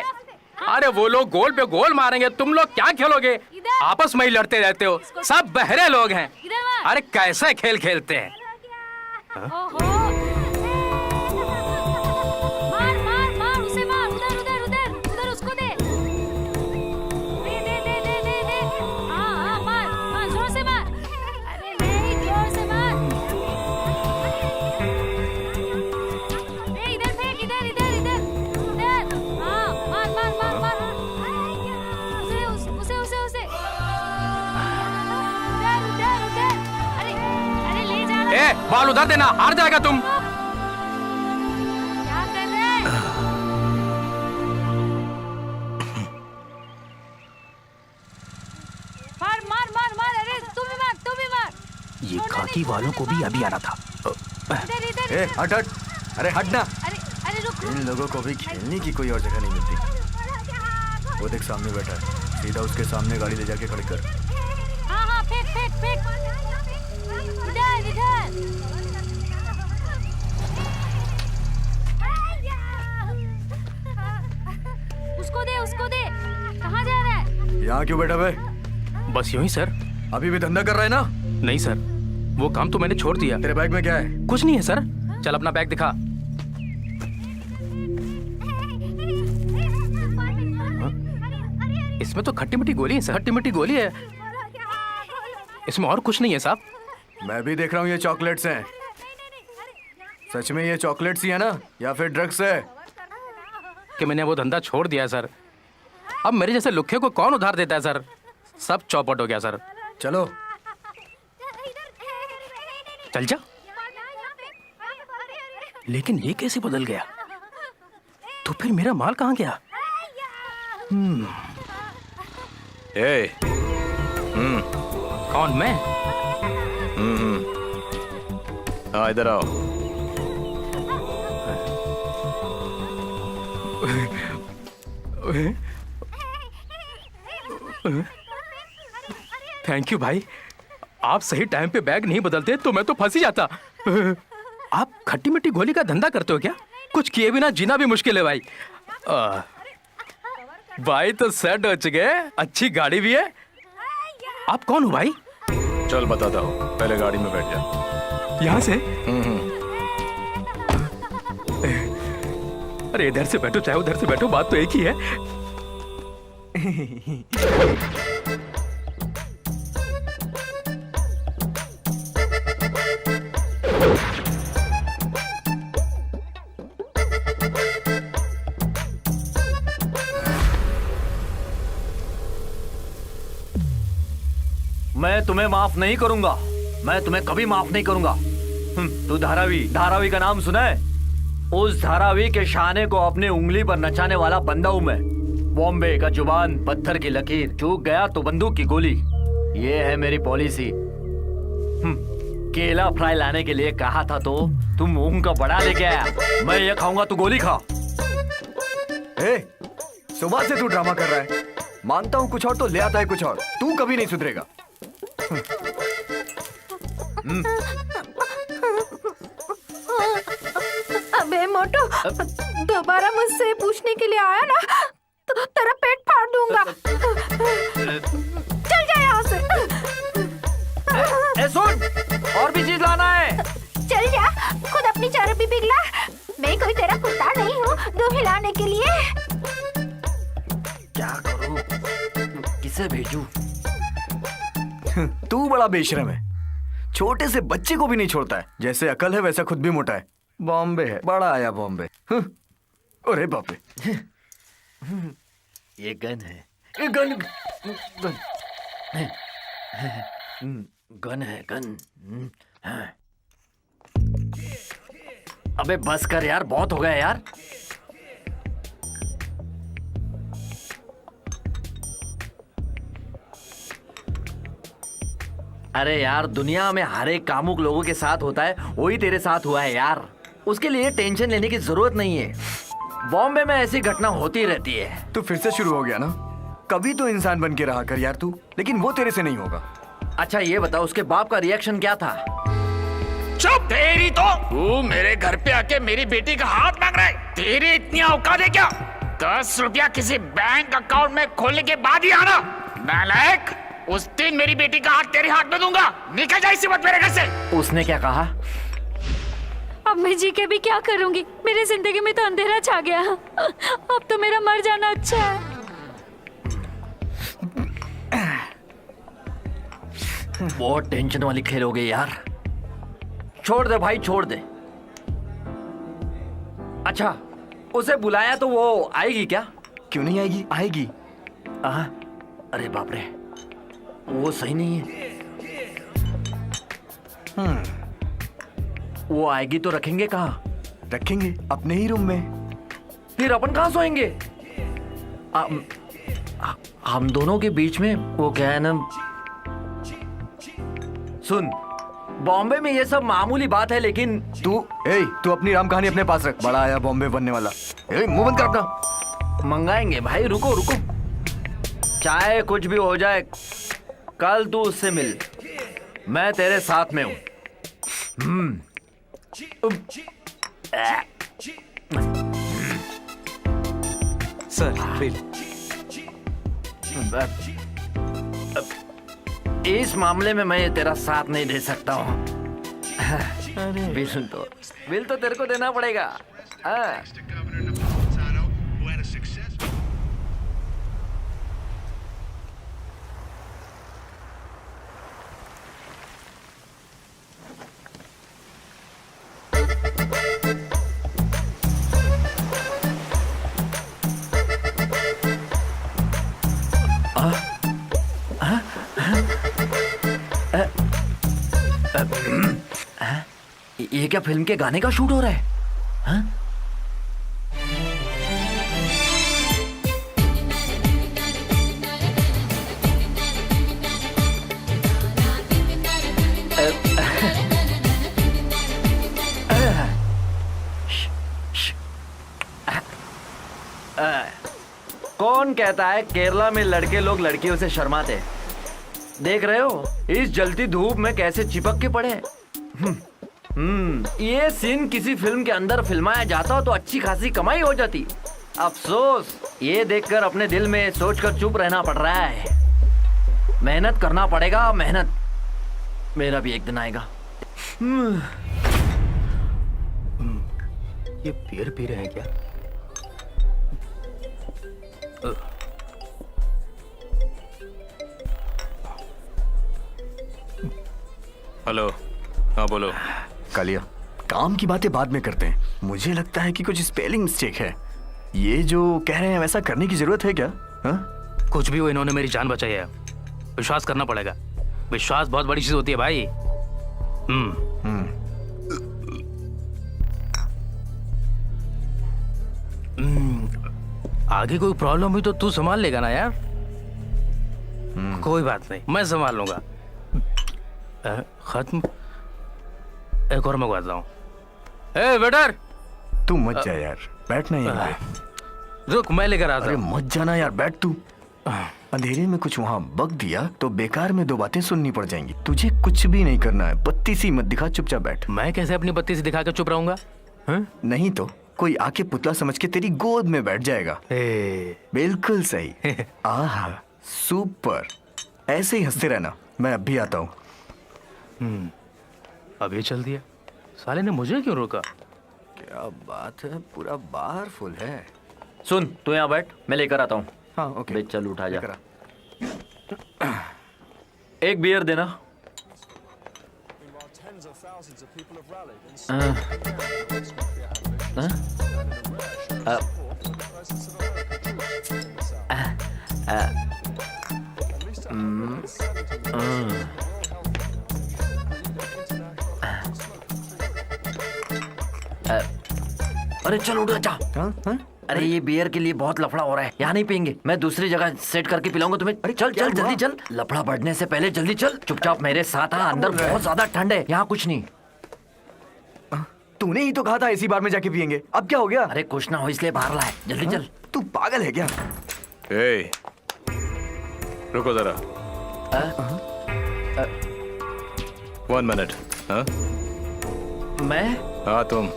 अरे वो लोग गोल पे गोल मारेंगे, तुम लोग क्या खेलोगे? आपस में ही लड़ते रहते हो, सब बहरे लोग हैं। अरे कैसे खेल खेलते हैं? ओहो। मार मार मार, उसे मार, उधर उधर उधर उधर उसको दे। दे। हाँ मार मार, जोर से मार। अरे नहीं, जोर से मार। इधर फेंक, इधर इधर इधर इधर। हाँ मार मार मार मार। उसे उधर उधर। अरे अरे ले जा रहा। ए बॉल उधर देना, हार जाएगा तुम। क्या कर रहे हैं? मार मार मार बाकी वालों को भी अभी आना था। ए हट हट, अरे हट ना। अरे रुक इन लोगों को भी खेलने की कोई और जगह नहीं मिलती। वो देख सामने बैठा है, सीधा उसके सामने गाड़ी ले जाके खड़ी कर। हाँ फेंक इधर उसको दे। कहाँ जा रहा है? यहाँ क्यों बैठा बे? बस यूं ही सर। अभी भी धंधा कर रहा है ना? नहीं सर, वो काम तो मैंने छोड़ दिया। तेरे बैग में क्या है? कुछ नहीं है सर। चल अपना बैग दिखा। इसमें तो खट्टी मीठी गोली है सर, खट्टी मीठी गोली है। इसमें और कुछ नहीं है साहब। मैं भी देख रहा हूँ ये चॉकलेट्स हैं। सच में ये चॉकलेट्स ही है ना, या फिर ड्रग्स है? कि मैंने वो धंधा छोड़ दिया है सर। अब मेरे जैसे लुखे को कौन उधार देता है सर? सब चौपट हो गया सर। चलो चल जा। लेकिन ये कैसे बदल गया? तो फिर मेरा माल कहाँ गया? ए, कौन मैं? हाँ इधर आओ। थैंक यू भाई। आप सही टाइम पे बैग नहीं बदलते तो मैं तो फंस ही जाता। आप खट्टी मिट्टी गोली का धंधा करते हो क्या? कुछ किए बिना जीना भी मुश्किल है भाई। भाई तो सेट हो चुके, अच्छी गाड़ी भी है। आप कौन हो भाई? चल बताता हूँ, पहले गाड़ी में बैठ जा। यहाँ से? अरे इधर से बैठो चाहे उधर से बैठो, बात तो एक ही है। मैं तुम्हें माफ नहीं करूंगा, मैं तुम्हें कभी माफ नहीं करूंगा। तू धारावी का नाम सुना है? उस धारावी के शाने को अपने उंगली पर नचाने वाला बंदा हूं मैं। बॉम्बे का जुबान, पत्थर की लकीर, चूक गया तो बंदूक की गोली। ये है मेरी पॉलिसी। केला फ्राई लाने के लिए कहा था तो तुम मूंग का बड़ा लेके आया। मैं ये खाऊंगा, तू गोली खा। सुबह से तू ड्रामा कर रहा है। मानता हूँ कुछ और तो ले आता है कुछ और। तू कभी नहीं सुधरेगा। अबे मोटू, दोबारा मुझसे पूछने के लिए आया ना तो तेरा पेट फाड़ दूंगा। चल जा यहाँ से। सुन, और भी चीज लाना है। चल जा, खुद अपनी चर्बी पिघला। मैं कोई तेरा कुत्ता नहीं हूँ दूध हिलाने के लिए। क्या करूँ, किसे भेजूं? तू बड़ा बेशरम है, छोटे से बच्चे को भी नहीं छोड़ता है। जैसे अकल है वैसा खुद भी मोटा है। बॉम्बे है, बड़ा आया बॉम्बे। अरे बाप रे, ये गन है। ये गन गन है, गन। अबे बस कर यार, बहुत हो गया यार। अरे यार, दुनिया में हर एक कामुक लोगों के साथ होता है, वही तेरे साथ हुआ है यार। उसके लिए टेंशन लेने की जरूरत नहीं है। बॉम्बे में ऐसी घटना होती रहती है। तू फिर से शुरू हो गया ना। कभी तो इंसान बन के रहा कर यार तू, लेकिन वो तेरे से नहीं होगा। अच्छा ये बता, उसके बाप का रिएक्शन क्या था? चुप! तेरी तो तू मेरे घर पे आके मेरी बेटी का हाथ मांग रहा है। तेरी इतनी औकात है क्या? 10 रुपया किसी बैंक अकाउंट में खोलने के बाद ही आना। नालायक! उस दिन मेरी बेटी का हाथ तेरे हाथ में दूंगा। निकल जा इसी वक्त मेरे घर से। उसने क्या कहा? अब मैं जी के भी क्या करूंगी? मेरी जिंदगी में तो अंधेरा छा गया। अब तो मेरा मर जाना अच्छा है। बहुत टेंशन वाली खेल हो गई यार। छोड़ दे भाई, छोड़ दे। अच्छा, उसे बुलाया तो वो आएगी क्या? क्यों नहीं आएगी, आएगी। अरे बाप रे, वो सही नहीं है। वो आएगी तो रखेंगे कहाँ? रखेंगे अपने ही रूम में। फिर अपन कहाँ सोएंगे? हम दोनों के बीच में वो क्या है ना। सुन, बॉम्बे में ये सब मामूली बात है, लेकिन तू अपनी राम कहानी अपने पास रख। बड़ा आया बॉम्बे बनने वाला। मुंह बंद कर अपना। मंगाएंगे भाई, रुको रुको। चाहे कुछ भी हो जाए, कल तू उससे मिल, मैं तेरे साथ में हूं। Sir bill. इस मामले में मैं तेरा साथ नहीं दे सकता हूँ। बिल तो तेरे को देना पड़ेगा। हाँ। ये क्या फिल्म के गाने का शूट हो रहा है? हाँ? कौन कहता है केरला में लड़के लोग लड़कियों से शर्माते? देख रहे हो इस जलती धूप में कैसे चिपक के पड़े। ये सीन किसी फिल्म के अंदर फिल्माया जाता हो तो अच्छी खासी कमाई हो जाती। अफसोस ये देखकर अपने दिल में सोचकर चुप रहना पड़ रहा है। मेहनत करना पड़ेगा, मेहनत। मेरा भी एक दिन आएगा। ये बियर पी रहे हैं क्या? हेलो, हाँ बोलो। कालिया, काम की बातें बाद में करते हैं। मुझे लगता है कि कुछ स्पेलिंग मिस्टेक है। ये जो कह रहे हैं वैसा करने की जरूरत है क्या? हाँ? कुछ भी हो, इन्होंने मेरी जान बचाई है। विश्वास करना पड़ेगा। विश्वास बहुत बड़ी चीज होती है भाई। आगे कोई प्रॉब्लम हुई तो तू संभाल लेगा ना यार। कोई बात नहीं, मैं संभाल लूंगा। खत्म। एक और मंगवाता हूँ। ए वेटर, तू मत जा यार, बैठना यहाँ पे। रुक, मैं लेकर आता अरे हूँ। मत जाना यार, बैठ तू। अंधेरे में कुछ वहाँ बक दिया तो बेकार में दो बातें सुननी पड़ जाएंगी। तुझे कुछ भी नहीं करना है, बत्ती सी मत दिखा, चुपचाप बैठ। मैं कैसे अपनी बत्ती से दिखा कर चुप रहूंगा? नहीं तो कोई आके पुतला समझ के तेरी गोद में बैठ जाएगा। बिल्कुल सही। आहा, सुपर। ऐसे ही हंसते रहना, मैं अब भी आता हूँ। अभी चल दिया। साले ने मुझे क्यों रोका? क्या बात है, पूरा बार फुल है। सुन, तू यहाँ बैठ, मैं लेकर आता हूँ। हाँ ओके। बे चल, उठा जा। एक बियर देना। अरे चल उठ जा। अरे ये बियर के लिए बहुत लफड़ा हो रहा है, यहाँ नहीं पियेंगे। मैं दूसरी जगह सेट करके पिलाऊंगा तुम्हें। अरे चल चल जल्दी चल, लफड़ा बढ़ने से पहले जल्दी चल। चुपचाप मेरे साथ आ, अंदर बहुत ज्यादा ठंड है, यहाँ कुछ नहीं। तूने ही तो कहा था इसी बार में जाके पियेंगे, अब क्या हो गया? अरे कुछ ना हो इसलिए बाहर लाए, जल्दी चल। तू पागल है क्या? ए, रुको जरा। 1 मिनट। हाँ मैं? हाँ तुम।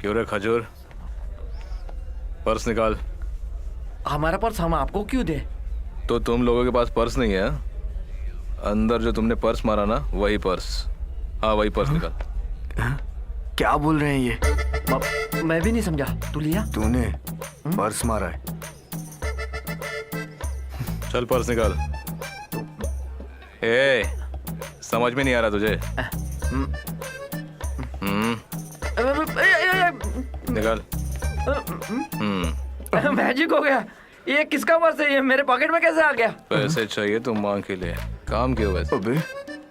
क्यों रे खजूर, पर्स निकाल। हमारा पर्स हम आपको क्यों दे? तो तुम लोगों के पास पर्स नहीं है? अंदर जो तुमने पर्स मारा ना, वही पर्स। हाँ वही पर्स निकाल। क्या बोल रहे हैं ये? मैं भी नहीं समझा। तू लिया? तूने पर्स मारा है? चल पर्स निकाल। ए, समझ में नहीं आ रहा तुझे? निकाल। मैजिक हो गया। ये किसका पर्स है? ये मेरे पॉकेट में कैसे आ गया? पैसे चाहिए तो मांग के लिए। काम क्यों वैसे? अबे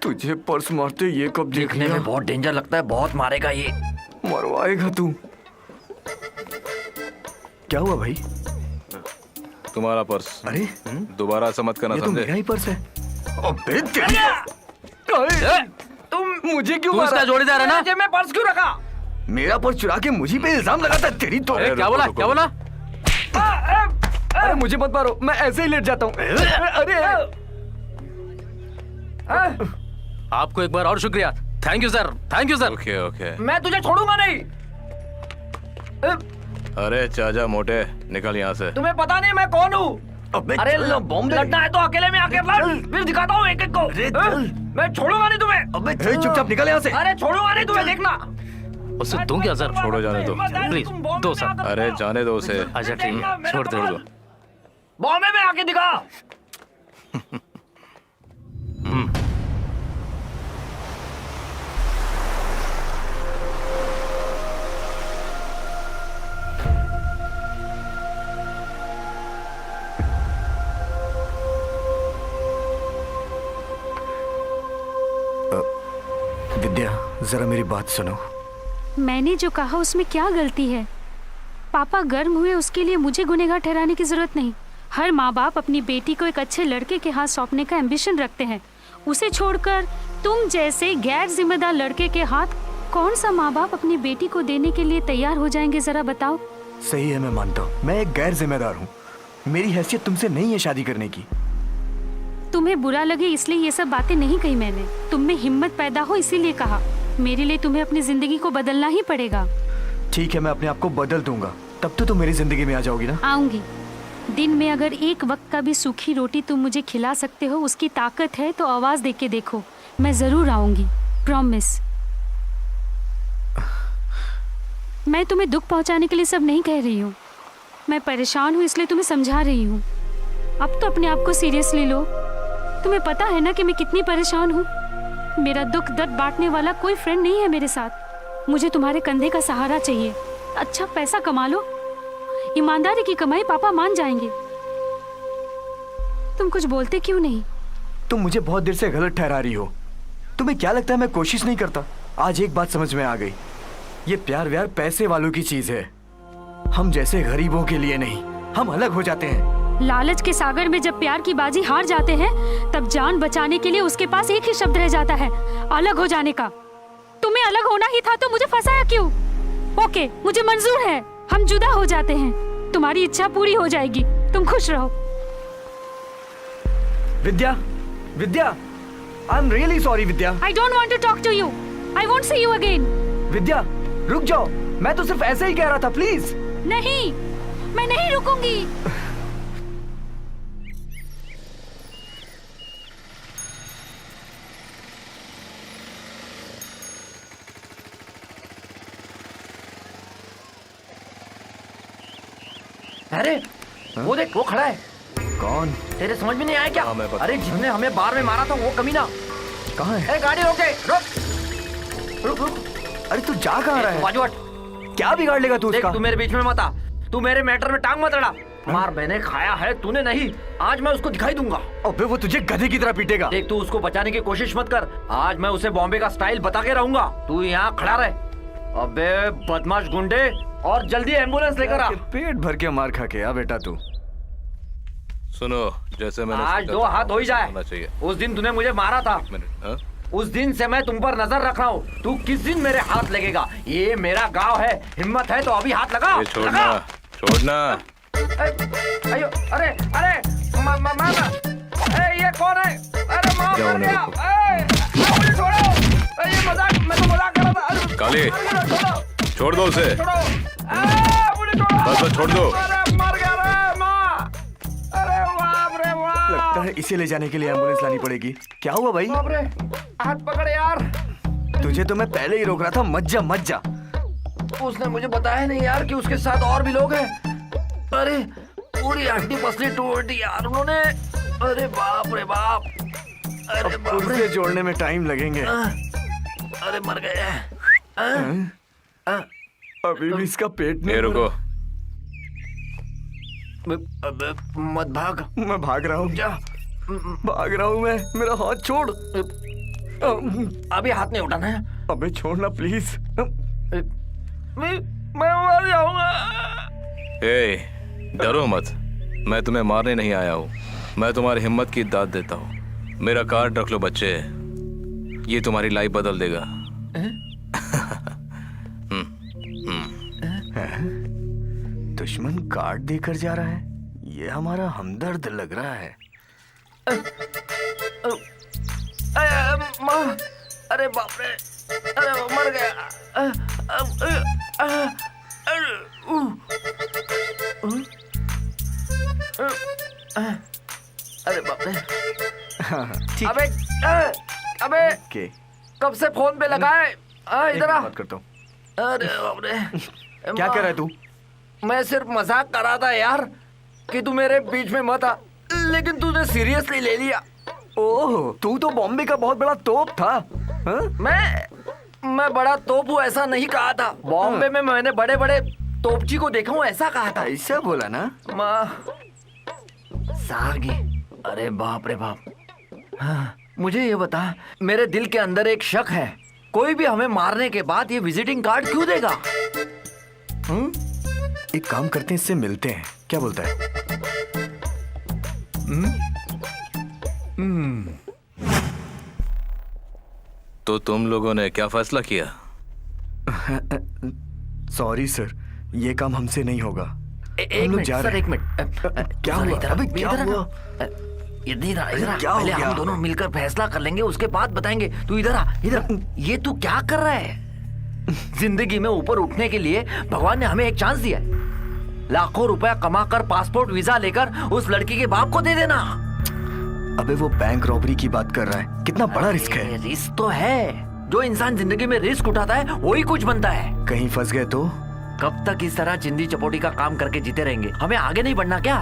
तुझे पर्स मारते ये कब देख देखने लिया? में बहुत डेंजर लगता है, बहुत मारेगा ये। मरवाएगा तू। क्या हुआ भाई? तुम्हारा पर्स। अरे दोबारा ऐसा मत करना, ये तो समझे? मेरा ही पर्स है। अबे तेरी तुम मुझे क्यों तू मारा? उसका जोड़ीदार है ना? जेब में पर्स क्यों रखा? मेरा पर्स चुरा के मुझे पे इल्जाम लगाता है। तेरी तो अरे क्या बोला, क्या बोला? अरे मुझे मत मारो, मैं ऐसे ही लेट जाता हूँ। अरे आपको एक बार और शुक्रिया। Thank you sir, thank you sir. Okay okay. मैं तुझे छोड़ूंगा नहीं। अरे चाचा मोटे, निकल यहाँ से। तुम्हें पता नहीं मैं कौन हूँ? अबे अरे चल ना, बॉम्ब ले। लड़ना है तो अकेले में आके लड़, फिर दिखाता हूँ एक एक को। अरे चल। मैं छोड़ूंगा नहीं तुम्हें। अबे चुपचाप निकल यहाँ से। अरे छोड़ूंगा नहीं तुम्हें, देखना। उससे दूं क्या सर? छोड़ो, जाने दो। प्लीज दो सर। अरे जाने दो उसे। अच्छा ठीक है, छोड़ दो उसको। बॉम्बे में आके दिखा। विद्या, जरा मेरी बात सुनो। मैंने जो कहा उसमें क्या गलती है? पापा गर्म हुए उसके लिए मुझे गुनहगार ठहराने की जरूरत नहीं। हर माँ बाप अपनी बेटी को एक अच्छे लड़के के हाथ सौंपने का एम्बिशन रखते हैं। उसे छोड़कर तुम जैसे गैर जिम्मेदार लड़के के हाथ कौन सा माँ बाप अपनी बेटी को देने के लिए तैयार हो जाएंगे, जरा बताओ। सही है, मैं मानता हूँ मैं एक गैर जिम्मेदार हूँ। मेरी हैसियत तुमसे नहीं है शादी करने की। तुम्हें बुरा लगे इसलिए ये सब बातें नहीं कही मैंने। तुम में हिम्मत पैदा हो इसीलिए कहा। मेरे लिए तुम्हें अपनी जिंदगी को बदलना ही पड़ेगा। ठीक है, मैं अपने आप को बदल दूंगा, तब तो तुम मेरी जिंदगी में आ जाओगी ना। आऊंगी। दिन में अगर एक वक्त का भी सूखी रोटी तुम मुझे खिला सकते हो, उसकी ताकत है तो आवाज दे के देखो। मैं जरूर आऊंगी, प्रॉमिस। मैं तुम्हें दुख पहुंचाने के लिए सब नहीं कह रही हूँ। मैं परेशान हूँ इसलिए तुम्हें समझा रही हूँ। अब तो अपने आप को सीरियसली लो। तुम्हें पता है ना कि मैं कितनी परेशान हूँ। मेरा दुख दर्द बांटने वाला कोई फ्रेंड नहीं है मेरे साथ। मुझे तुम्हारे कंधे का सहारा चाहिए। अच्छा पैसा कमा लो, ईमानदारी की कमाई पापा मान जाएंगे। तुम कुछ बोलते क्यों नहीं? तुम मुझे बहुत देर से गलत ठहरा रही हो। तुम्हें क्या लगता है मैं कोशिश नहीं करता? आज एक बात समझ में आ गई, ये प्यार व्यार पैसे वालों की चीज है। हम जैसे गरीबों के लिए नहीं, हम अलग हो जाते हैं। लालच के सागर में जब प्यार की बाजी हार जाते हैं, तब जान बचाने के लिए उसके पास एक ही शब्द रह जाता है, अलग हो जाने का। तुम्हें अलग होना ही था तो मुझे फंसाया क्यों? ओके, मुझे मंजूर है, हम जुदा हो जाते हैं। तुम्हारी इच्छा पूरी हो जाएगी, तुम खुश रहो। Vidya, Vidya, I am really sorry Vidya. I don't want to talk to you. I won't see you again. Vidya, रुक जाओ, मैं तो सिर्फ ऐसे ही कह रहा था, प्लीज। नहीं, मैं नहीं रुकूंगी। अरे वो देख, वो खड़ा है। कौन? तेरे समझ में नहीं आया क्या? हाँ, मैं पता अरे जिसने हमें बार में मारा था वो कमीना। कहाँ है? ए, गाड़ी रोके, रुक रुक रुक। अरे तू जा कहाँ रहा है? बाजू हट। क्या बिगाड़ लेगा तू देख, उसका? तू मेरे बीच में मत आ। तू मेरे मैटर में टांग मत अड़ा। मार मैंने खाया है, तूने नहीं। आज मैं उसको दिखाई दूंगा। अबे वो तुझे गधे की तरह पीटेगा। देख, तू उसको बचाने की कोशिश मत कर। आज मैं उसे बॉम्बे का स्टाइल बता के रहूंगा। तू यहाँ खड़ा रहे। अबे बदमाश गुंडे, और जल्दी एम्बुलेंस लेकर आ। पेट भर के मार खा के आ बेटा तू। सुनो, जैसे मैंने आज सोचा दो था, हाथ हो ही जाए। होना चाहिए। उस दिन तूने मुझे मारा था, मिनट, हाँ? उस दिन से मैं तुम पर नजर रख रहा हूँ। तू किस दिन मेरे हाथ लगेगा? ये मेरा गांव है, हिम्मत है तो अभी हाथ लगा। ये छोड़ना, छोड़ना। अयो, अरे अरे मामा, ये कौन है? अरे माँ जाओ, मर उन्हें गया। रोको। मुझे छोड़ो। ये मजाक, मैं तो मजाक कर रहा था। अरे, काली, छोड़ो, छोड़ दो उसे। छोड़ो। मुझे छोड़ो। बस छोड़ दो। अरे मर गया रे माँ। अरे बाप रे बाप। लगता है इसे ले जाने के लिए एम्बुलेंस लानी पड़ेगी। क्या हुआ भाई? बाप रे, हाथ पकड़ यार। तुझे तो मैं पहले ही रोक रहा था, मत जा मत जा। उसने मुझे बताया नहीं यार कि उसके साथ और भी लोग हैं। अरे पूरी हड्डी पसली तोड़ दी यार उन्होंने। अरे बाप रे बाप। अरे बाप रे। पुर्जे जोड़ने में टाइम लगेंगे। अरे मर गए। अभी भी इसका पेट ये नहीं रुको। अबे मत भाग। मैं भाग रहा हूँ, जा। भाग रहा हूँ मैं। मेरा हाथ छोड़। अभी हाथ नहीं उठाना है। अबे छोड़ना प्लीज। मैं मर जाऊंगा। ए, डरो मत, मैं तुम्हें मारने नहीं आया हूँ, मैं तुम्हारी हिम्मत की दाद देता हूँ। मेरा कार्ड रख लो बच्चे, ये तुम्हारी लाइफ बदल देगा। दुश्मन कार्ड देकर जा रहा है, ये हमारा हमदर्द लग रहा है। माँ, अरे बाप रे, अरे वो मर गया। अरे बाप रे। ठीक। अबे अबे के कब से फोन पे लगा है? इधर आ। बात करता हूँ। अरे बाप रे। क्या कह रहा है तू? मैं सिर्फ मजाक कर रहा था यार कि तू मेरे बीच में मत आ, लेकिन तूने सीरियसली ले लिया। ओह, तू तो बॉम्बे का बहुत बड़ा तोप था। हाँ? मैं बड़ा तोप हूँ ऐसा नहीं कहा था। बॉम्बे में मैंने बड़े बड़े तोपची को देखा हूँ ऐसा कहा था। ऐसा बोला ना? माँ सागी, अरे बाप रे बाप। हाँ, मुझे ये बता, मेरे दिल के अंदर एक शक है, कोई भी हमें मारने के बाद ये विजिटिंग कार्ड क्यों देगा? एक काम करते हैं, इससे मिलते हैं, क्या बोलता है? तो तुम लोगों ने क्या फैसला किया? सॉरी सर, ये काम हमसे नहीं होगा। एक मिनट सर, एक मिनट। क्या हुआ? अबे क्या हुआ? इधर आ, क्या हो पहले गया? हम दोनों मिलकर फैसला कर लेंगे, उसके बाद बताएंगे। तू इधर आ, इधर। ये तू क्या कर रहा है? जिंदगी में ऊपर उठने के लिए भगवान ने हमें एक चांस दिया है। लाखों रुपया कमाकर पासपोर्ट वीजा लेकर उस लड़की के बाप को दे देना। अबे वो बैंक रॉबरी की बात कर रहा है, कितना बड़ा रिस्क है। रिस्क तो है, जो इंसान जिंदगी में रिस्क उठाता है वही कुछ बनता है। कहीं फंस गए तो? कब तक इस तरह चिंदी चपोटी का काम करके जीते रहेंगे? हमें आगे नहीं बढ़ना क्या?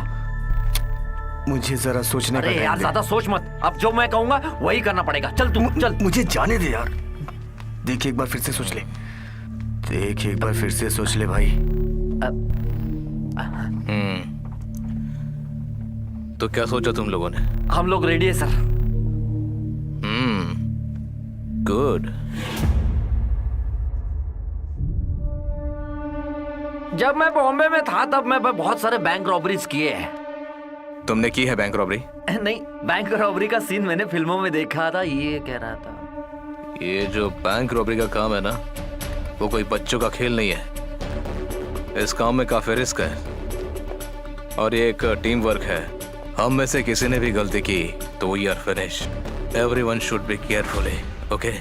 मुझे जरा सोचने का अरे टाइम यार दे। ज्यादा सोच मत, अब जो मैं कहूंगा वही करना पड़ेगा। चल तू चल। मुझे जाने दे यार। देख एक बार फिर से सोच ले, देख एक बार फिर से सोच ले भाई। तो क्या सोचा तुम लोगों ने? हम लोग रेडी है सर। गुड। जब मैं बॉम्बे में था तब मैं बहुत सारे बैंक रॉबरीज किए हैं। तुमने की है बैंक रॉबरी? नहीं, बैंक रॉबरी का सीन मैंने फिल्मों में देखा था, ये कह रहा था। ये जो बैंक रॉबरी का काम है ना, वो कोई बच्चों का खेल नहीं है। इस काम में काफी रिस्क है और ये एक टीम वर्क है। हम में से किसी ने भी गलती की तो we are finish. Everyone should be carefully, okay?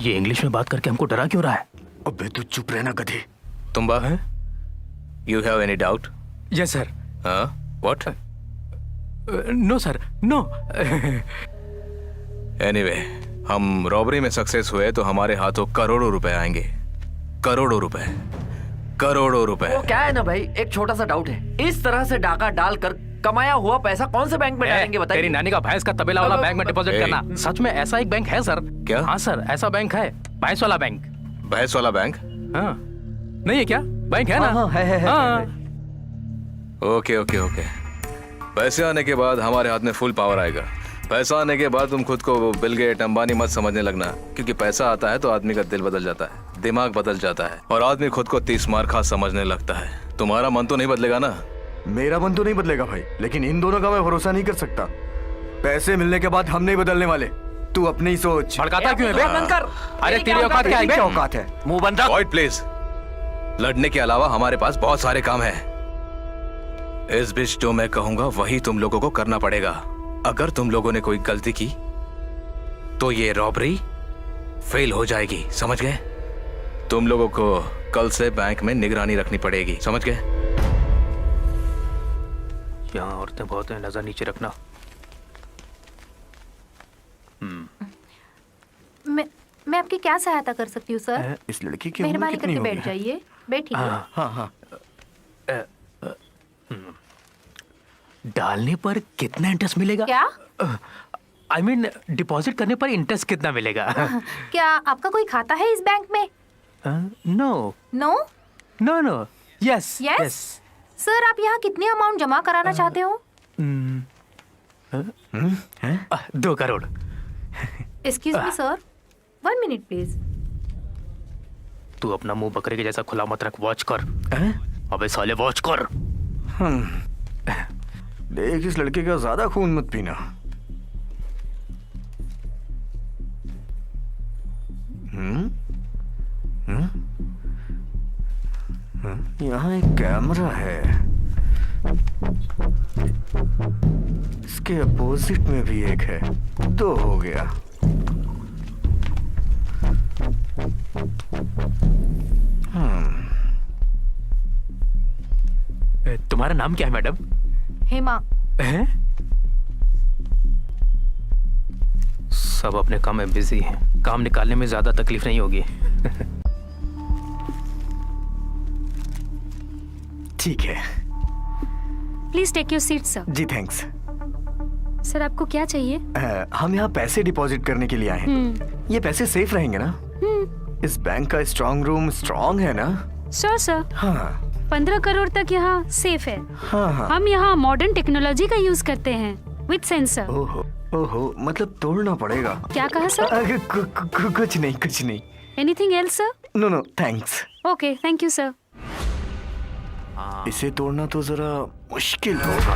ये इंग्लिश में बात करके हमको डरा क्यों रहा है? अबे तू चुप रहना गधे। तुम बात है? You have any doubt? Yes sir. हाँ, what? No sir, no. Anyway, हम रॉबरी में सक्सेस हुए तो हमारे हाथों करोड़ों रुपए आएंगे। करोड़ों रुपए, करोड़ों रुपए। वो क्या है ना भाई, एक छोटा सा डाउट है। इस तरह से डाका डालकर कमाया हुआ पैसा कौन से बैंक में डालेंगे बताइए? तेरी नानी का भैंस का तबेला वाला बैंक में डिपॉजिट करना। सच में ऐसा एक बैंक है सर? क्या? हाँ सर, ऐसा बैंक है, भैंस वाला बैंक। भैंस वाला बैंक? हाँ, नहीं है क्या? बैंक है ना? हाँ, है। Okay okay okay. पैसे आने के बाद हमारे हाथ में फुल पावर आएगा। पैसा आने के बाद तुम खुद को बिल गेट अंबानी मत समझने लगना, क्योंकि पैसा आता है तो आदमी का दिल बदल जाता है, दिमाग बदल जाता है और आदमी खुद को 30 मार खा समझने लगता है। तुम्हारा मन तो नहीं बदलेगा ना? मेरा मन तो नहीं बदलेगा भाई, लेकिन इन दोनों का मैं भरोसा नहीं कर सकता। पैसे मिलने के बाद हम नहीं बदलने वाले, तू अपनी ही सोच। भड़काता क्यों है बे? बंद कर। अरे तेरी औकात क्या है बे? क्या औकात है? मुंह बंद रख। Avoid please. लड़ने के अलावा हमारे पास बहुत सारे काम हैं। इस बीच जो मैं कहूंगा वही तुम लोगों को करना पड़ेगा। अगर तुम लोगों ने कोई गलती की तो ये रॉबरी फेल हो जाएगी, समझ गए? तुम लोगों को कल से बैंक में निगरानी रखनी पड़ेगी, समझ गए? यहाँ औरतें बहुत हैं, नजर नीचे रखना। मैं आपकी क्या सहायता कर सकती हूँ सर? इस लड़की की उम्र मेहरबानी कितनी करके होगी? बैठ जाइए, बैठिए। हाँ। डालने पर कितना इंटरेस्ट मिलेगा? क्या? आई मीन डिपॉजिट करने पर इंटरेस्ट कितना मिलेगा? क्या आपका कोई खाता है इस बैंक में? No no? No no, yes yes. Sir आप यहाँ कितनी अमाउंट जमा कराना चाहते हो? 2 crore. Excuse me sir, 1 minute please. तू अपना मुंह बकरे के जैसा खुला मत रख, वॉच कर। अबे साले वॉच कर। देख, इस लड़के का ज्यादा खून मत पीना। यहाँ एक कैमरा है, इसके अपोजिट में भी एक है, 2 हो गया। तुम्हारा नाम क्या है मैडम? हेमा। हैं? सब अपने काम में बिजी हैं। काम निकालने में ज्यादा तकलीफ नहीं होगी। ठीक है please take your seat sir. जी, थैंक्स। सर आपको क्या चाहिए? हम यहाँ पैसे डिपॉजिट करने के लिए आए हैं। ये पैसे सेफ रहेंगे ना? इस बैंक का स्ट्रांग रूम स्ट्रांग है ना? Sure sir. हाँ 15 करोड़ तक यहाँ सेफ है। हाँ हाँ। हम यहाँ मॉडर्न टेक्नोलॉजी का यूज करते हैं विद सेंसर। ओहो ओहो, मतलब तोड़ना पड़ेगा। क्या कहा सर? कुछ नहीं, कुछ नहीं। Anything else sir? No no thanks. Okay thank you sir. इसे तोड़ना तो जरा मुश्किल होगा।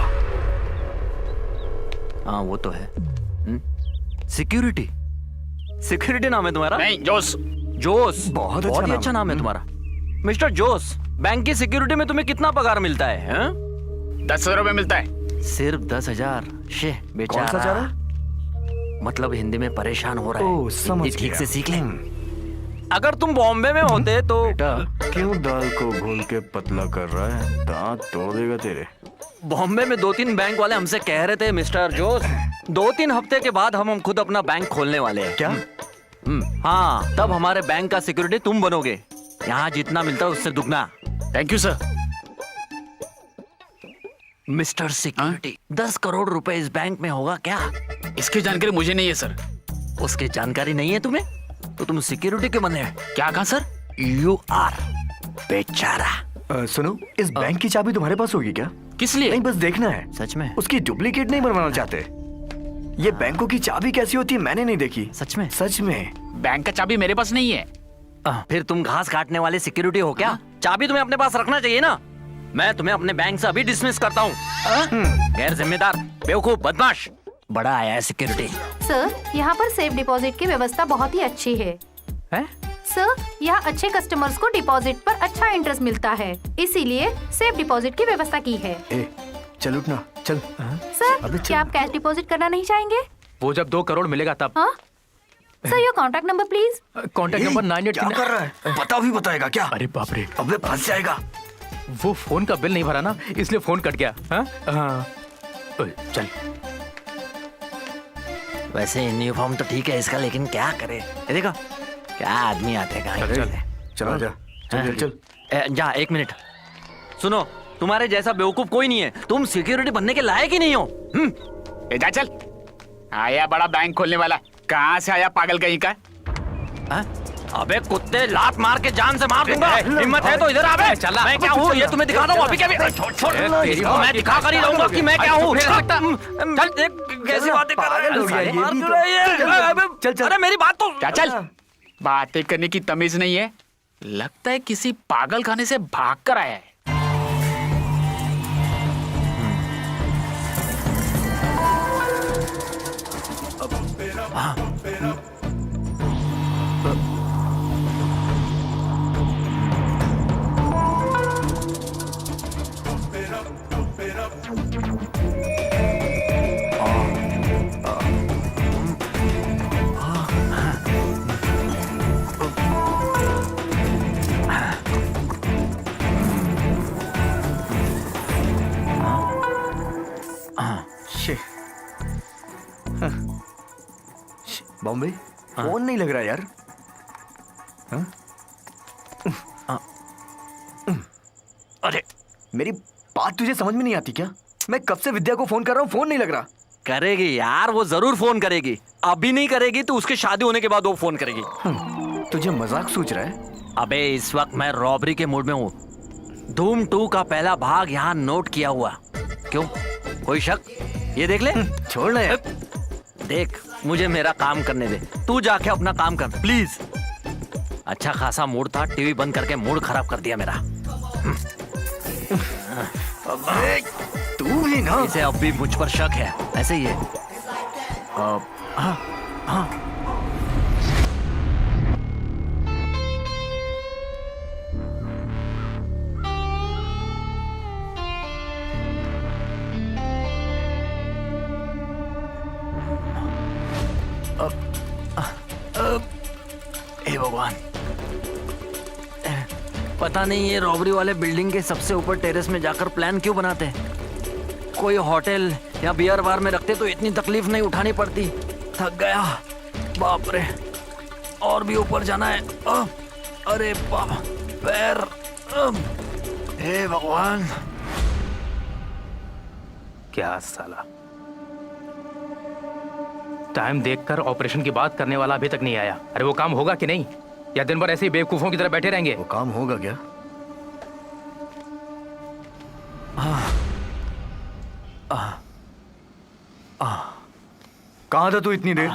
हाँ वो तो है। सिक्योरिटी, सिक्योरिटी नाम है तुम्हारा? नहीं, जोश। जोश, बहुत ही अच्छा नाम है तुम्हारा। मिस्टर जोश, बैंक की सिक्योरिटी में तुम्हें कितना पगार मिलता है? 10,000 रुपए मिलता है। सिर्फ 10,000? शे बेचारा। कौन सा चारा? मतलब हिंदी में परेशान हो रहा है। ओह, समझ हिंदी ठीक गया। से सीख ले। अगर तुम बॉम्बे में होते तो बेटा, क्यों दाल को घोल के पतला कर रहा है? दांत तोड़ देगा तेरे। बॉम्बे में 2-3 बैंक वाले हमसे कह रहे थे मिस्टर जोश, 2-3 हफ्ते के बाद हम खुद अपना बैंक खोलने वाले हैं। क्या? हाँ, तब हमारे बैंक का सिक्योरिटी तुम बनोगे। यहाँ जितना मिलता है उससे दुगना। Thank you sir. Mister security, 10 crore रुपए इस बैंक में होगा क्या? इसकी जानकारी मुझे नहीं है सर। उसकी जानकारी नहीं है तुम्हें? तो तुम सिक्योरिटी के बने? क्या कहा सर? यू आर बेचारा। सुनो, इस बैंक की चाबी तुम्हारे पास होगी क्या? किस लिए? नहीं, बस देखना है। सच में? उसकी डुप्लीकेट नहीं बनवाना चाहते। ये बैंकों की चाबी कैसी होती है मैंने नहीं देखी। सच में? सच में। बैंक का चाबी मेरे पास नहीं है। फिर तुम घास काटने वाले सिक्योरिटी हो क्या? चाबी तुम्हें अपने पास रखना चाहिए ना। मैं तुम्हें अपने बैंक से अभी डिसमिस करता हूँ। गैर जिम्मेदार, बेवकूफ, बदमाश। बड़ा आया है सिक्योरिटी। सर, यहाँ पर सेफ डिपॉजिट की व्यवस्था बहुत ही अच्छी है। सर, यहाँ अच्छे कस्टमर्स को डिपॉजिट पर अच्छा इंटरेस्ट मिलता है, इसीलिए सेफ डिपॉजिट की व्यवस्था की है। चल उठना, चल। सर, क्या आप कैश डिपॉजिट करना नहीं चाहेंगे? वो जब 2 करोड़ मिलेगा तब। हाँ? Sir, your contact number please. Contact number 98। क्या कर रहा है? पता भी बताएगा क्या? अरे बाप रे, अबे फंस जाएगा। वो फोन का बिल नहीं भरा ना, इसलिए फोन कट गया। हाँ? चल। वैसे यूनिफॉर्म तो ठीक है इसका, लेकिन क्या करे? ये देखो क्या आदमी आते हैं कहाँ से। चला जा, चल चल। जा 1 मिनट। सुनो, तुम्हारे जैसा बेवकूफ कोई नहीं है। तुम सिक्योरिटी बनने के लायक ही नहीं हो। जा चल। आया बड़ा बैंक खोलने वाला, कहाँ से आया पागल कहीं का? अबे कुत्ते, लात मार के जान से मार दूंगा। हिम्मत है तो इधर आ बे। चला। मैं क्या हूँ ये तुम्हें दिखा रहा हूँ अभी। क्या छोड़, मैं दिखा कर ही रहूंगा कि मैं क्या हूँ। चल देख कैसी बातें कर रहा है। चल चल। अरे मेरी बात तो क्या चल? बातें करने की तमीज नहीं है। लगता है किसी पागल खाने से भाग कर आया है। बॉम्बे, फोन नहीं लग रहा यार। अरे मेरी बात तुझे समझ में नहीं आती क्या? मैं कब से विद्या को फोन कर रहा हूँ, फोन नहीं लग रहा। करेगी यार, वो जरूर फोन करेगी। अभी नहीं करेगी तो उसके शादी होने के बाद वो फोन करेगी। तुझे मजाक सोच रहा है? अबे इस वक्त मैं रॉबरी के मूड में हूँ। धूम 2 का पहला भाग यहाँ नोट किया हुआ। क्यों, कोई शक? ये देख ले। छोड़ ना यार। देख, मुझे मेरा काम करने दे। तू जाके अपना काम कर प्लीज। अच्छा खासा मूड था, टीवी बंद करके मूड खराब कर दिया मेरा। अबे तू भी नहीं ना। इसे अब भी मुझ पर शक है, ऐसे ही है। हाँ हाँ। हे भगवान, पता नहीं ये रॉबरी वाले बिल्डिंग के सबसे ऊपर टेरेस में जाकर प्लान क्यों बनाते हैं। कोई होटल या बियर बार में रखते तो इतनी तकलीफ नहीं उठानी पड़ती। थक गया, बाप रे, और भी ऊपर जाना है। अरे बाप, पैर। हे भगवान, क्या साला, टाइम देखकर ऑपरेशन की बात करने वाला अभी तक नहीं आया। अरे वो काम होगा कि नहीं, या दिन भर ऐसे ही बेवकूफों की तरह बैठे रहेंगे? वो काम होगा क्या? कहाँ था तू इतनी देर?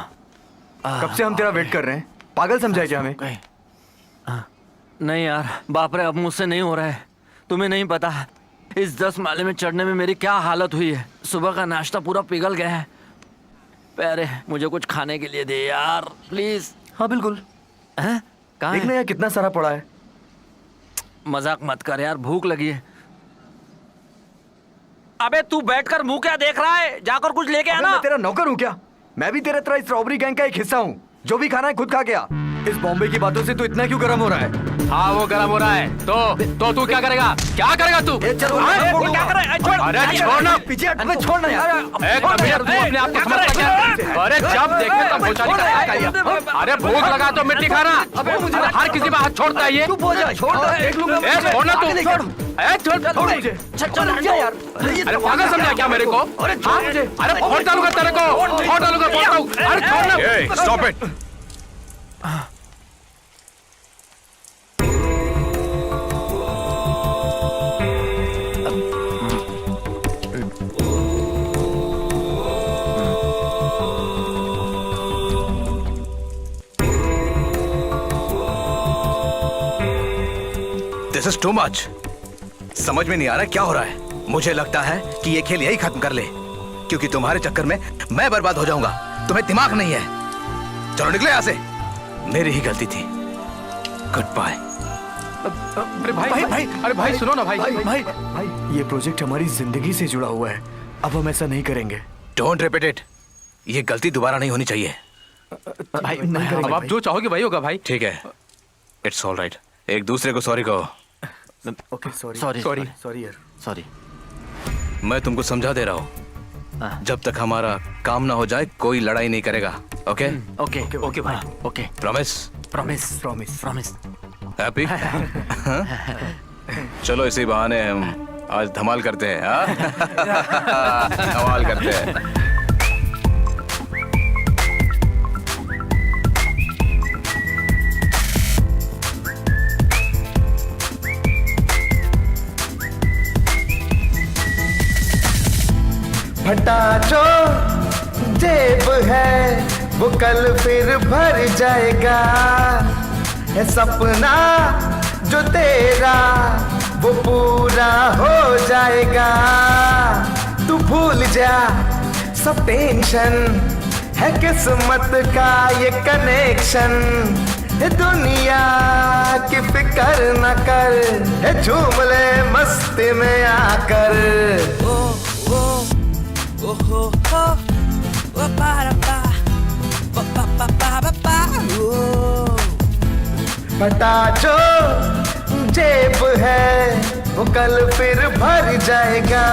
कब से हम तेरा वेट कर रहे हैं। पागल समझा क्या हमें? नहीं यार, बाप रे, अब मुझसे नहीं हो रहा है। तुम्हें नहीं पता इस 10 माले में चढ़ने में मेरी क्या हालत हुई है। सुबह का नाश्ता पूरा पिघल गया है। पैरे, मुझे कुछ खाने के लिए दे यार, प्लीज। हाँ बिल्कुल। हैं? कहाँ देखना है? यार कितना सारा पड़ा है। मजाक मत कर यार, भूख लगी है। अबे तू बैठकर मुंह क्या देख रहा है? जाकर कुछ लेके आना। मैं तेरा नौकर हूँ क्या? मैं भी तेरे तरह इस रॉबरी गैंग का एक हिस्सा हूँ। जो भी खाना है खुद खा गया। इस बॉम्बे की बातों से तू इतना क्यों गर्म हो रहा है? हाँ वो गर्म हो रहा है, तो तू क्या करेगा? क्या करेगा तू? चलो, क्या कर रहा है? छोड़। अरे छोड़ना, पीछे हट, अबे छोड़ना यार। कबीर, तू अपने आप को समझता क्या? अरे जब देखे तब भोजन करता। अरे भूख लगा तो मिट्टी खाना। अरे हर किसी में हाथ छोड़ता है ये। चुप हो जा, छोड़ दो, देख लूंगा मैं। छोड़ना तू। छोड़ मुझे। चल यार। अरे पागल समझा क्या मेरे को? अरे छोड़ मुझे। अरे फोड़ डालूंगा तेरे को, फोड़ डालूंगा, बोलता हूँ। अरे छोड़ना। Stop it. This is too much. समझ में नहीं आ रहा क्या हो रहा है। मुझे लगता है कि ये खेल यही खत्म कर ले, क्योंकि तुम्हारे चक्कर में मैं बर्बाद हो जाऊंगा। तुम्हें दिमाग नहीं है। चलो निकले यहाँ से। मेरी ही गलती थी। Good bye. अरे भाई, अरे भाई सुनो ना भाई। भाई, ये प्रोजेक्ट हमारी जिंदगी से जुड़ा हुआ है। अब हम ऐसा नहीं करेंगे। Don't repeat it. ये गलती दोबारा नहीं होनी चाहिए। भाई नहीं करेंगे। अब आप जो चाहोगे वही होगा भाई। ठीक है, इट्स ऑल राइट। एक दूसरे को सॉरी कहो। ओके, सॉरी सॉरी सॉरी यार, सॉरी। मैं तुमको समझा दे रहा हूँ, जब तक हमारा काम ना हो जाए कोई लड़ाई नहीं करेगा। ओके ओके ओके भाई। Okay, promise? Promise promise. Promise. Happy? चलो इसी बहाने हम आज धमाल करते हैं। हाँ? धमाल करते हैं। फटा जो जेब है वो कल फिर भर जाएगा। है सपना जो तेरा वो पूरा हो जाएगा। तू भूल जा सब टेंशन, है किस्मत का ये कनेक्शन। है दुनिया की फिक्र न कर, है झूम ले मस्ती में आकर। फटा जो जेब है वो कल फिर भर जाएगा।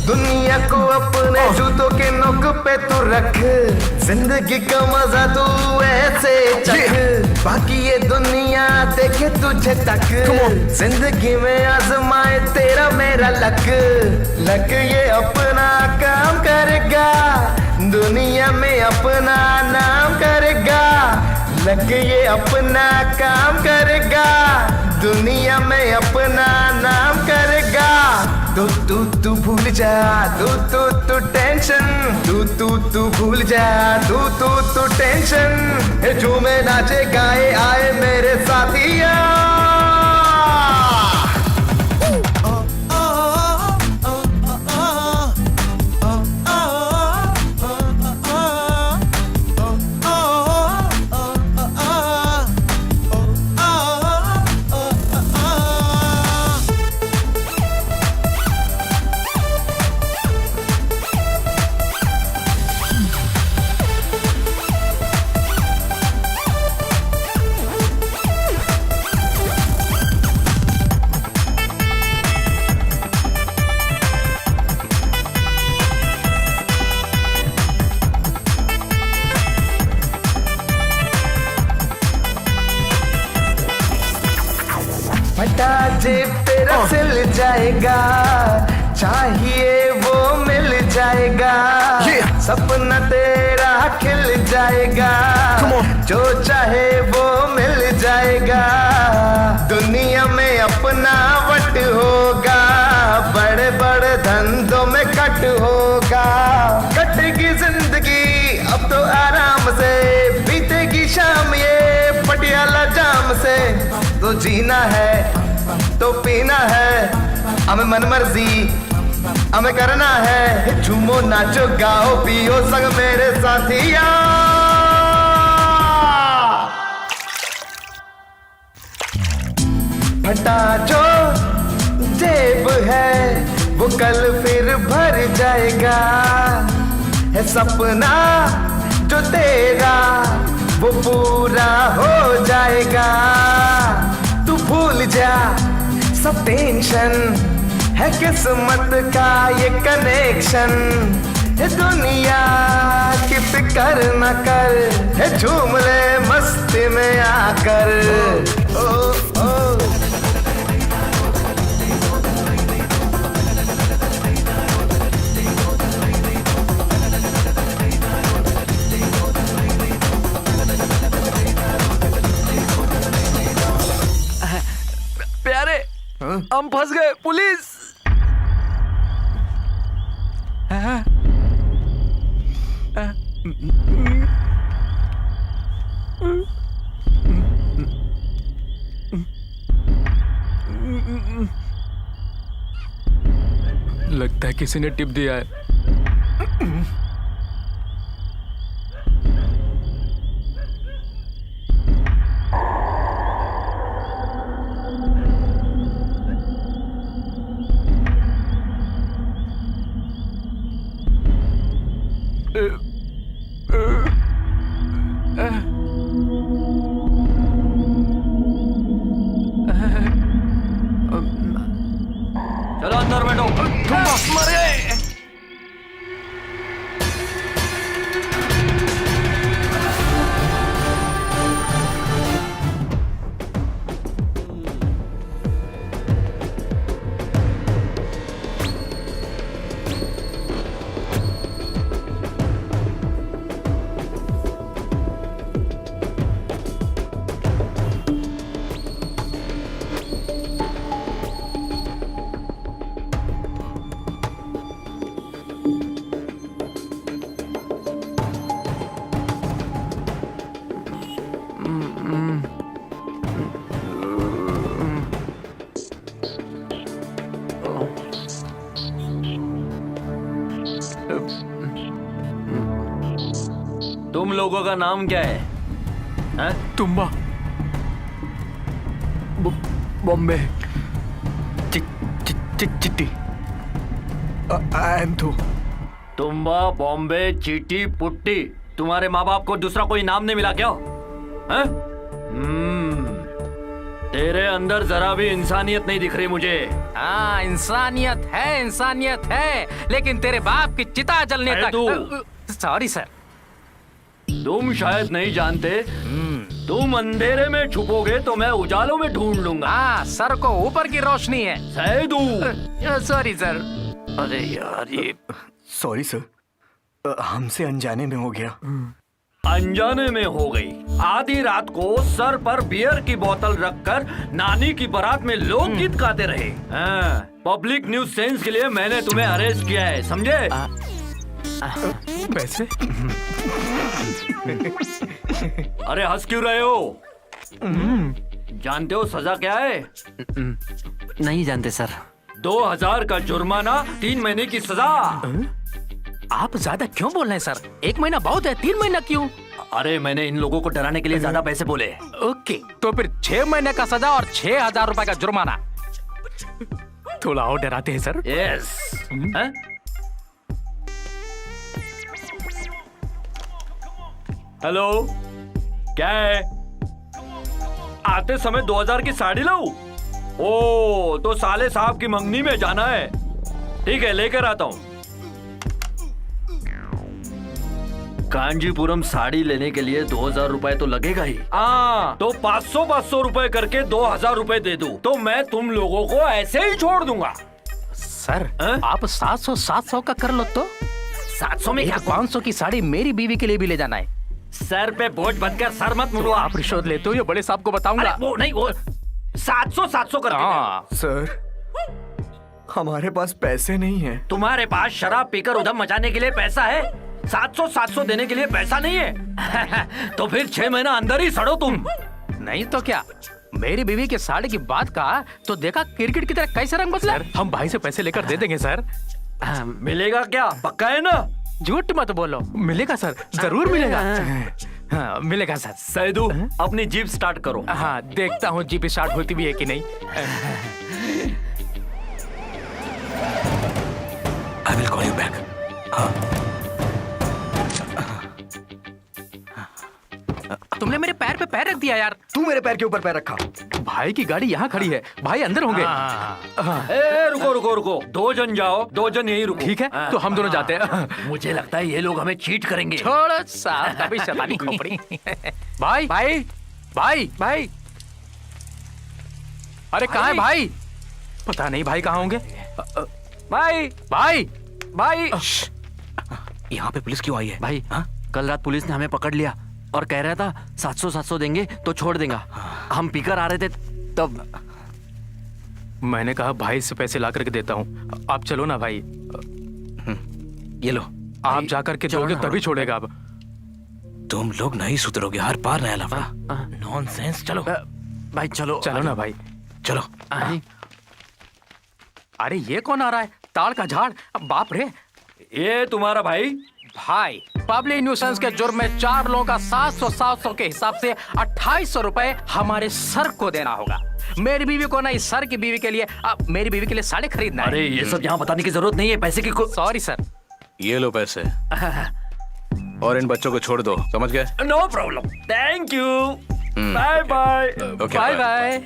दुनिया को अपने जूतों के नोक पे तू रख, जिंदगी का मजा तू ऐसे चख। बाकी ये दुनिया देखे तुझे तक, जिंदगी में आजमाए तेरा मेरा लक। लक ये अपना काम करेगा, दुनिया में अपना नाम करेगा। लग ये अपना काम करेगा, दुनिया में अपना नाम करेगा। तू भूल जा, तू टेंशन, तू भूल जा, तू टेंशन। झूमे नाचे गाए आए मेरे साथिया। फटा जेब तेरा सिल जाएगा, चाहिए वो मिल जाएगा। सपना तेरा खिल जाएगा, जो चाहे वो मिल जाएगा। दुनिया में अपना वट होगा, बड़े बड़े धंधों में कट होगा। कटेगी जिंदगी अब तो आराम से, बीतेगी शाम ये पटियाला जाम से। तो जीना है तो पीना है, हमें मन मर्जी हमें करना है। झूमो नाचो गाओ पियो संग मेरे साथिया। फटा जो जेब है वो कल फिर भर जाएगा। है सपना जो तेरा वो पूरा हो जाएगा। तू भूल जा सब टेंशन, है किस्मत का ये कनेक्शन। है दुनिया की फिक्र न कर, है झूम ले मस्ती में आकर। ओ ओ प्यारे, हम फंस गए, पुलिस। लगता है किसी ने टिप दिया है। चलो अंदर बैठो। मर गए। तुम लोगों का नाम क्या है? हैं? तुम्बा, बॉम्बे, चिट्टी, एंथू। तुम्बा, बॉम्बे, चीटी, पुट्टी। तुम्हारे माँ बाप को दूसरा कोई नाम नहीं मिला क्या? हैं? तेरे अंदर जरा भी इंसानियत नहीं दिख रही मुझे। हाँ, इंसानियत है, लेकिन तेरे बाप की चिता जलने तक। Sorry sir. तुम शायद नहीं जानते, तुम अंधेरे में छुपोगे तो मैं उजालों में ढूंढ लूंगा। हाँ, सर को ऊपर की रोशनी है। सैदू। Sorry sir. अरे यार, ये सॉरी सर, हमसे अनजाने में हो गया। अनजाने में हो गई। आधी रात को सर पर बियर की बोतल रखकर नानी की बारात में लोकगीत गाते रहे। पब्लिक न्यूज सेंस के लिए मैंने तुम्हें अरेस्ट किया है, समझे? पैसे? अरे हंस क्यों रहे हो? जानते हो सजा क्या है? नहीं जानते सर। 2000 का जुर्माना, 3 महीने की सजा। आप ज्यादा क्यों बोल रहे हैं सर? 1 महीना बहुत है, 3 महीना क्यों? अरे मैंने इन लोगों को डराने के लिए ज्यादा पैसे बोले। ओके, तो फिर 6 महीने का सजा और 6000 रुपए का जुर्माना। थोड़ा और डराते हैं सर। यस। हेलो, क्या है? आते समय 2000 की साड़ी लाऊं? ओ, तो साले साहब की मंगनी में जाना है। ठीक है, लेकर आता हूँ। कांजीपुरम साड़ी लेने के लिए 2000 रुपए तो लगेगा ही। तो 500 रुपए करके 2000 रुपए दे दूं तो मैं तुम लोगों को ऐसे ही छोड़ दूंगा। सर आप 700 का कर लो तो। 700 में क्या? 500 की साड़ी मेरी बीवी के लिए भी ले जाना है। सर पे बोझ बनकर सर मत मुड़ो। आप रिश्वत लेते हो ये बड़े साहब को बताऊंगा। वो नहीं, वो 700 करके हाँ सर हमारे पास पैसे नहीं है। तुम्हारे पास शराब पीकर उधम मचाने के लिए पैसा है, 700 देने के लिए पैसा नहीं है। तो फिर 6 महीना अंदर ही सड़ो तुम। नहीं तो क्या? मेरी बीवी के साड़ी की बात कहा तो देखा क्रिकेट की तरह कैसे रंग बदला। हम भाई से पैसे लेकर दे देंगे सर। मिलेगा क्या? पक्का है ना? झूठ मत बोलो। मिलेगा सर, जरूर मिलेगा। हाँ, मिलेगा सर। सैदू अपनी जीप स्टार्ट करो। हाँ देखता हूँ जीप स्टार्ट होती भी है कि नहीं। I will call you back. तुमने मेरे पैर पे पैर रख दिया यार। तू मेरे पैर के ऊपर पैर रखा। भाई की गाड़ी यहाँ खड़ी है, भाई अंदर होंगे। रुको रुको रुको, 2 जन जाओ, 2 जन यही रुको। ठीक है, तो हम दोनों जाते हैं। मुझे लगता है ये लोग हमें चीट करेंगे। छोड़ो साहब, कभी शैतानी खोपड़ी। भाई भाई भाई भाई, अरे कहाँ है भाई? पता नहीं भाई कहाँ होंगे। भाई भाई भाई, यहाँ पे पुलिस क्यों आई है? भाई कल रात पुलिस ने हमें पकड़ लिया और कह रहा था 700 देंगे तो छोड़ देगा। हम पीकर आ रहे थे तब। मैंने कहा भाई से पैसे ला करके देता हूँ, आप चलो ना भाई। ये लो, आप जाकर के दोगे तभी छोड़ेगा। अब तुम लोग नहीं सुधरोगे, हर बार नया लफड़ा। नॉनसेंस। चलो भाई, चलो चलो ना भाई, चलो। अरे ये कौन आ रहा है? ताड़ का झाड़, बाप रे। ये तुम्हारा भाई? भाई पब्लिक न्यूसेंस के जुर्म में 4 लोगों का 700 के हिसाब से 2800 रुपए हमारे सर को देना होगा। मेरी बीवी को नहीं, सर की बीवी के लिए। अब मेरी बीवी के लिए साड़ी खरीदना है। अरे ये सब यहाँ बताने की जरूरत नहीं है, पैसे की सॉरी सर। ये लो पैसे और इन बच्चों को छोड़ दो, समझ गए? No problem, thank you, bye bye. Bye bye.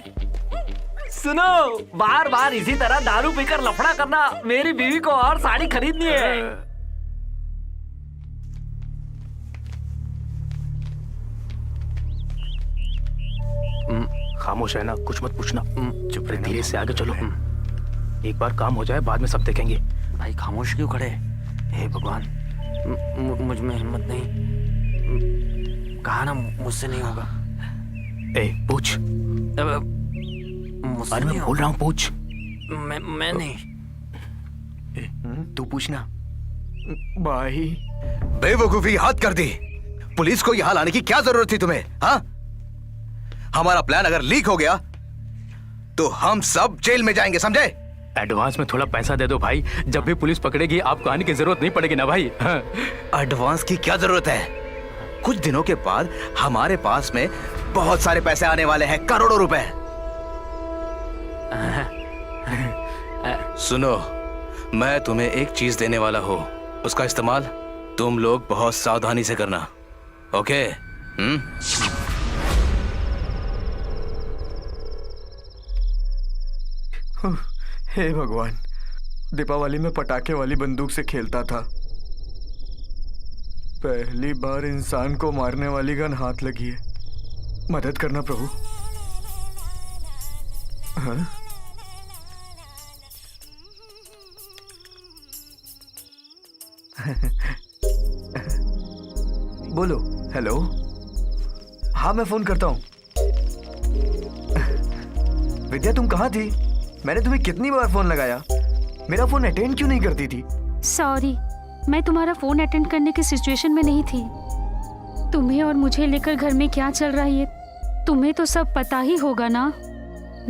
सुनो, बार बार इसी तरह दारू पीकर लफड़ा करना, मेरी बीवी को और साड़ी खरीदनी है। खामोश है ना, कुछ मत पूछना, चुप रहे, धीरे से आगे चलो। एक बार काम हो जाए बाद में सब देखेंगे। भाई खामोश क्यों खड़े? हे भगवान, मुझ में हिम्मत नहीं। कहा ना मुझसे नहीं होगा। ए पूछ। मुझसे अरे नहीं मैं बोल रहा हूँ, पूछ। मैं नहीं। तू पूछना। भाई बेवकूफी हाथ कर दी। पुलिस को यहाँ लाने की क्या जरूरत थी तुम्हें? हाँ, हमारा प्लान अगर लीक हो गया तो हम सब जेल में जाएंगे, समझे? एडवांस में थोड़ा पैसा दे दो भाई, जब भी पुलिस पकड़ेगी आपको आने की जरूरत नहीं पड़ेगी ना भाई। एडवांस की क्या जरूरत है? कुछ दिनों के बाद हमारे पास में बहुत सारे पैसे आने वाले हैं, करोड़ों रुपए। सुनो, मैं तुम्हें एक चीज देने वाला हूं, उसका इस्तेमाल तुम लोग बहुत सावधानी से करना, ओके? हे भगवान, दीपावली में पटाखे वाली बंदूक से खेलता था, पहली बार इंसान को मारने वाली गन हाथ लगी है। मदद करना प्रभु। हाँ? बोलो। हेलो, हाँ मैं फोन करता हूँ। विद्या तुम कहाँ थी? मैंने तुम्हें कितनी बार फोन लगाया, मेरा फोन अटेंड क्यों नहीं करती थी? सॉरी, मैं तुम्हारा फोन अटेंड करने की सिचुएशन में नहीं थी। तुम्हें और मुझे लेकर घर में क्या चल रहा है तुम्हें तो सब पता ही होगा ना।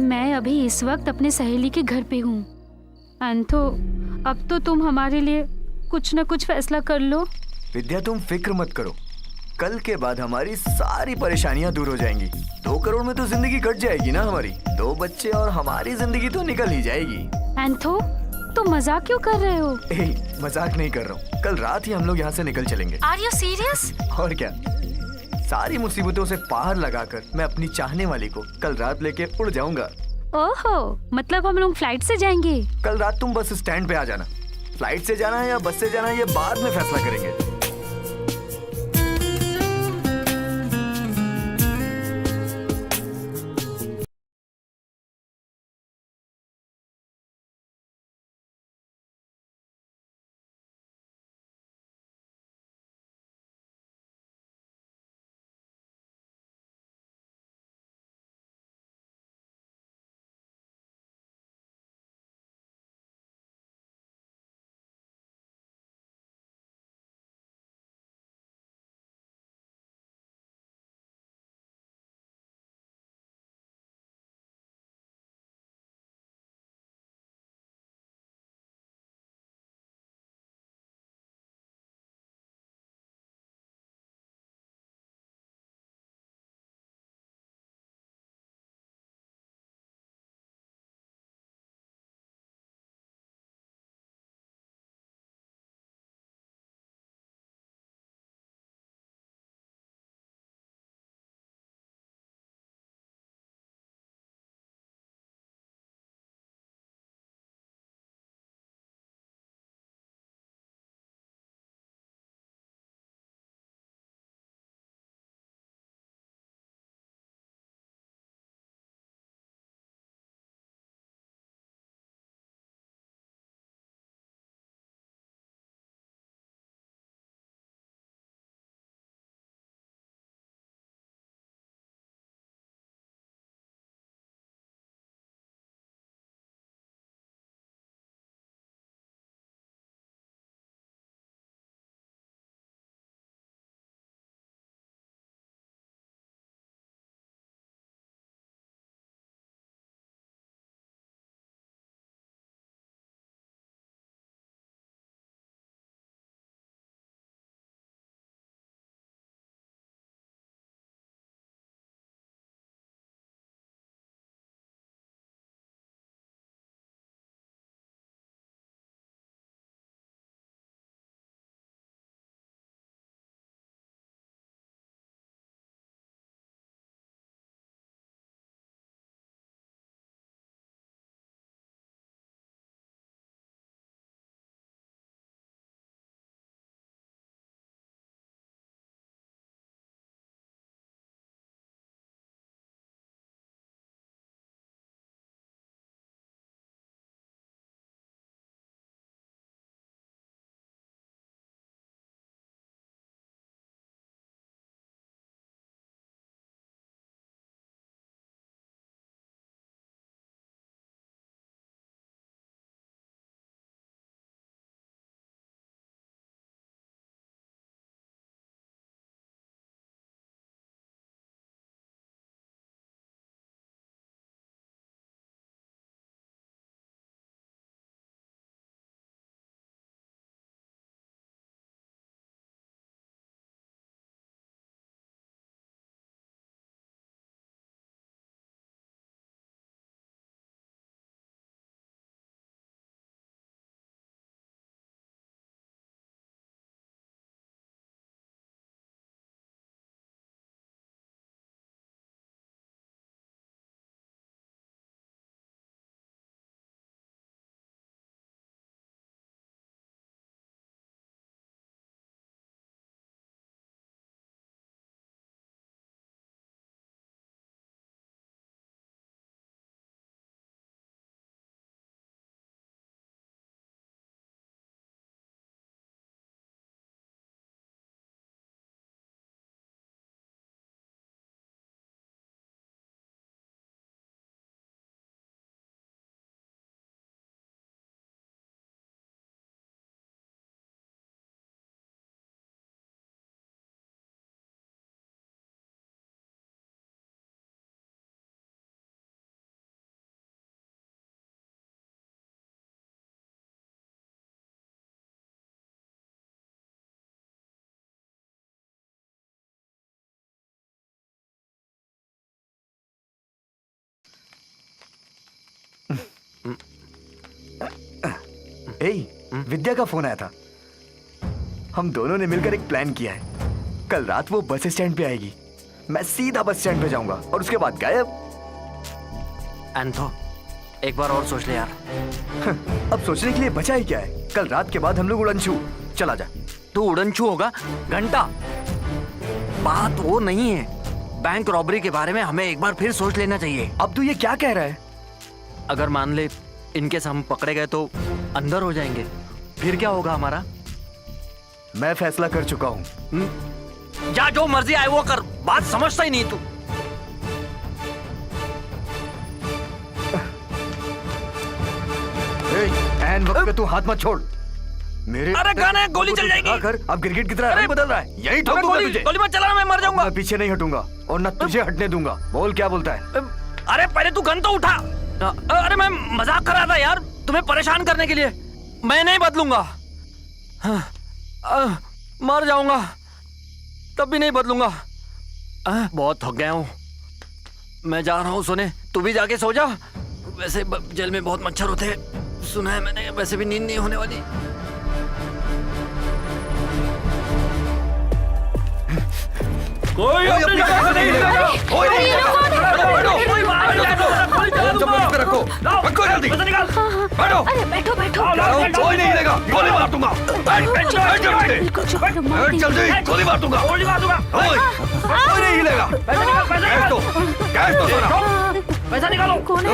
मैं अभी इस वक्त अपने सहेली के घर पे हूँ। अंतो, अब तो तुम हमारे लिए कुछ न कुछ फैसला कर लो। विद्या तुम फिक्र मत करो, कल के बाद हमारी सारी परेशानियां दूर हो जाएंगी। 2 करोड़ में तो जिंदगी कट जाएगी ना हमारी। 2 बच्चे और हमारी जिंदगी तो निकल ही जाएगी। एंथो, तुम मजाक क्यों कर रहे हो? मजाक नहीं कर रहा हूँ, कल रात ही हम लोग यहाँ से निकल चलेंगे। Are you serious? और क्या, सारी मुसीबतों से पार लगाकर मैं अपनी चाहने वाली को कल रात लेके उड़ जाऊंगा। ओहो, मतलब हम लोग फ्लाइट से जाएंगे? कल रात तुम बस स्टैंड पे आ जाना। फ्लाइट से जाना है या बस से जाना है ये बाद में फैसला करेंगे। विद्या का फोन आया था। हम दोनों ने मिलकर एक प्लान किया है। कल रात वो बस स्टैंड पे आएगी, मैं सीधा बस स्टैंड पे जाऊंगा और उसके बाद गायब। एंथो, एक बार और सोच ले यार। अब सोचने के लिए बचा ही क्या है? कल रात के बाद हम लोग उड़नछू। चला जा। तू उड़नछू होगा? घंटा, बात वो नहीं है। बैंक रॉबरी के बारे में हमें एक बार फिर सोच लेना चाहिए। अब तू ये क्या कह रहा है? अगर मान ले इनकेस हम पकड़े गए तो अंदर हो जाएंगे, फिर क्या होगा हमारा? मैं फैसला कर चुका हूँ। जा, जो मर्जी आए वो कर, बात समझता ही नहीं तू। एन वक्त पे तू हाथ मत छोड़ मेरे। अरे गाना गोली चल जाएगी। कर, अब गिरगिट की तरह रंग बदल रहा है। यही ठोक दूंगा तुझे। गोली मत चलाना, मैं मर जाऊंगा। मैं पीछे नहीं हटूंगा और न तुझे हटने दूंगा। बोल क्या बोलता है? अरे पहले तू गन तो उठा। अरे मैं मजाक कर रहा था यार, तुम्हें परेशान करने के लिए। मैं नहीं बदलूंगा। मर जाऊंगा तब भी नहीं बदलूंगा। बहुत थक गया हूँ, मैं जा रहा हूँ सोने। तू भी जाके सो जा। वैसे जेल में बहुत मच्छर होते हैं, सुना है मैंने। वैसे भी नींद नहीं होने वाली। कोई अपनी जगह से नहीं हिलेगा। कोई नहीं हिलेगा। रखो, रखो जल्दी। बैठो। अरे बैठो बैठो। कोई नहीं हिलेगा। गोली मार दूंगा। बैठ जल्दी, गोली मार दूंगा। कोई नहीं हिलेगा। कैश दो, कैश दो सारा। पैसा निकालो। कौन है?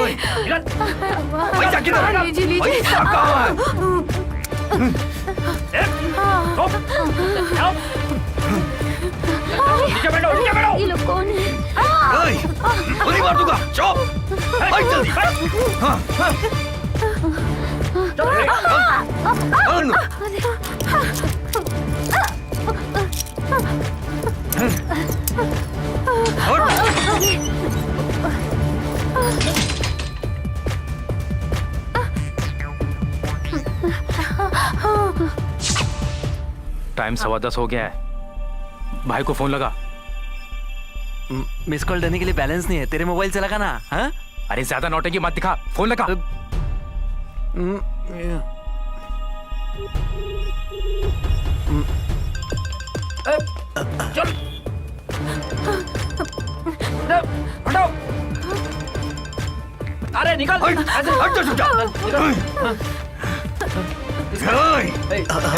पैसा किधर है? लीजिए लीजिए। पैसा कहाँ है? नीचे बैठो, नीचे बैठो। ये लोग कौन है? गोली मार दूंगा। चुप, बैठ जल्दी। टाइम 10:15 हो गया है। भाई को फोन लगा। मिस कॉल देने के लिए बैलेंस नहीं है, तेरे मोबाइल से लगा ना। हाँ? अरे ज्यादा नौटंकी मत दिखा, फोन लगा। चल हटो। अरे निकल। हट जा, जा।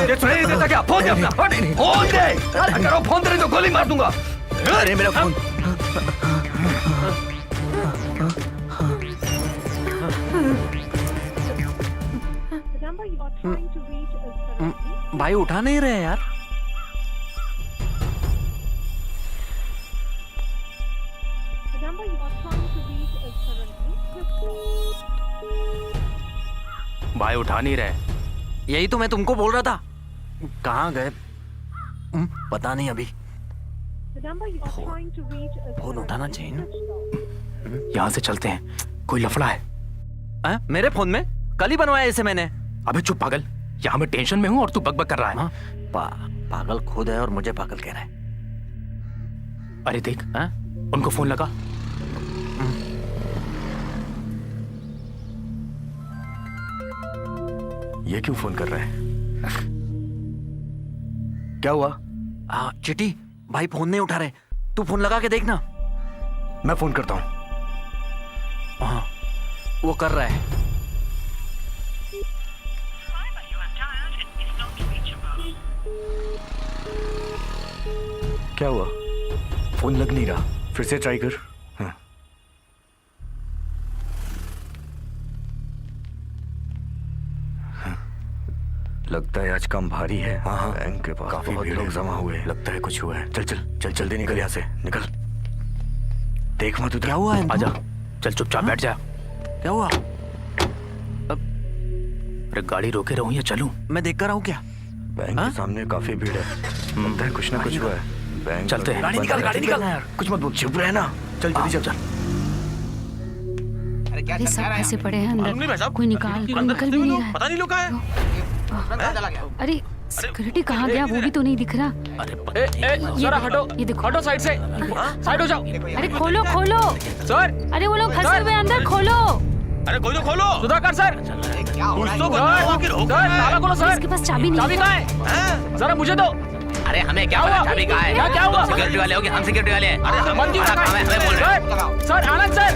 ये सुनाई नहीं देता क्या? फोन दे अपना। फोन दे। अगर वो फोन दे तो गोली मार दूंगा। अरे मेरा फोन। भाई उठा नहीं रहे यार। भाई उठा नहीं रहे। यही तो मैं तुमको बोल रहा था। कहाँ गए? पता नहीं अभी। फोन उठाना चाहिए ना। यहाँ से चलते हैं, कोई लफड़ा है। मेरे फोन में? कल ही बनवाया इसे मैंने। अबे चुप पागल, यहाँ मैं टेंशन में हूँ और तू बकबक कर रहा है। पागल खुद है और मुझे पागल कह रहा है। अरे देख, उनको फोन लगा। ये क्यों फोन कर रहा है? क्या हुआ? चिटी, भाई फोन नहीं उठा रहे। तू फोन लगा के देखना। मैं फोन करता हूँ। हाँ, वो कर रहा है। क्या हुआ? फोन लग नहीं रहा। फिर से ट्राई कर। हाँ। लगता है आज काम भारी है। हाँ, बैंक के पास काफी लोग जमा हुए हैं। लगता है कुछ हुआ है। चल चल चल, जल्दी निकल यहाँ से। निकल। देख मत उधर। क्या हुआ है? आजा, चल चुपचाप बैठ जा। क्या हुआ? अरे गाड़ी रोके रहूं या चलूं? मैं देख कर रहा हूँ क्या? बैंक के सामने काफी भीड़ है। लगता है कुछ ना कुछ हुआ है। बैंक चलते हैं। गाड़ी निकाल, गाड़ी निकाल। कुछ मत बोल, चुप रहे ना। चल जल्दी चल। अरे सब फंसे पड़े हैं अंदर, कोई निकल भी नहीं रहा है। पता नहीं लोग कहाँ हैं। अरे सिक्योरिटी कहाँ गया वो भी तो नहीं दिख रहा। जरा हटो, ये देखो, हटो साइड से। साइड हो जाओ। अरे खोलो खोलो सर। अरे वो लोग फंसे हुए अंदर, खोलो। अरे कोई तो खोलो। सुधाकर सर, कुछ तो बताओ कि रोक सर ताला खोलो सर। इसके पास चाबी नहीं चाबी कहाँ है? जरा मुझे दो। अरे हमें क्या पता चाबी कहाँ है? क्या हुआ? सिक्योरिटी वाले हो कि हम सिक्योरिटी वाले हैं? मन क्यों लगा है? हमें बोल रहे हैं। सर आनंद सर,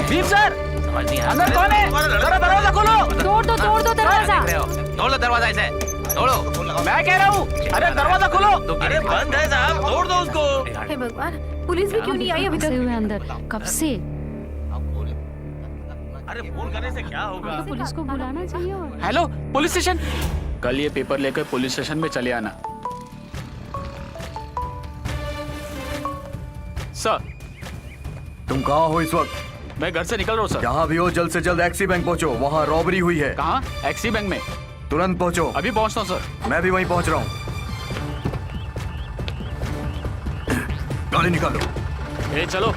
दीप सर, समझ नहीं आ रहा। अंदर कौन है? जरा दरवाजा खोलो। तोड़ दो दरवाजा। देख रहे हो? तोड़ लो दरवाजा इसे, तोड़ो। मैं कह रहा हूँ, अरे दरवाजा खोलो। अरे बंद है साहब, तोड़ दो उसको। हे भगवान, पुलिस भी क्यों नहीं आई अभी फंसे तक? हुए अंदर कब से? अरे फोन करने से क्या होगा? तो पुलिस को बुलाना चाहिए। और हेलो पुलिस स्टेशन, कल ये पेपर लेकर पुलिस स्टेशन में चले आना। सर, तुम कहाँ हो इस वक्त? मैं घर से निकल रहा हूँ सर। जहाँ भी हो जल्द से जल्द एक्सिस बैंक पहुँचो, वहाँ रॉबरी हुई है। कहाँ? एक्सिस बैंक में। तुरंत पहुँचो। अभी पहुँचता हूँ सर। मैं भी वहीं पहुँच रहा हूँ। गाड़ी निकालो। ए चलो।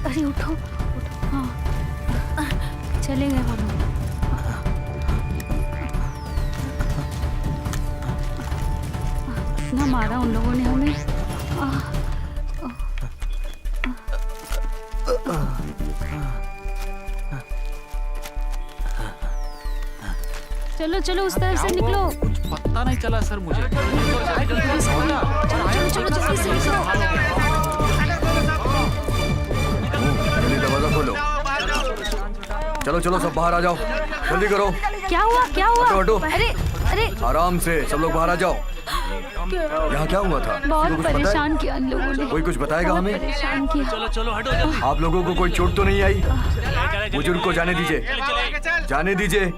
अरे उठो, हाँ चले गए वो लोग। इतना मारा उन लोगों ने हमें। चलो चलो उस तरफ से निकलो। पता नहीं चला सर मुझे। चलो जल्दी से निकलो। जल्दी दरवाजा खोलो। चलो चलो सब बाहर आ जाओ, जल्दी करो। क्या हुआ? हटो, हटो। अरे अरे आराम से सब लोग बाहर आ जाओ। यहाँ क्या हुआ था? बहुत किसी को कुछ पता है? परेशान किया इन लोगों ने। कोई कुछ बताएगा बहुत हमें? परेशान किया। चलो चलो हटो जल्दी। आप लोगों को कोई चोट तो नहीं आई? बुजुर्ग को जाने दीजिए, जाने दीजिए,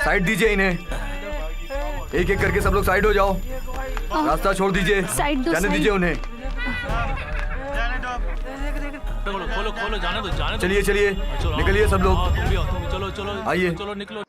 साइड दीजिए इन्हें। एक एक करके सब लोग साइड हो जाओ, रास्ता छोड़ दीजिए, साइड दो, जाने साइड। दीजिए उन्हें। खोलो खोलो जाने दो। चलिए चलिए, निकलिए सब लोग, तुम भी आओ, तुम भी चलो चलो आइए। चलो निकलो।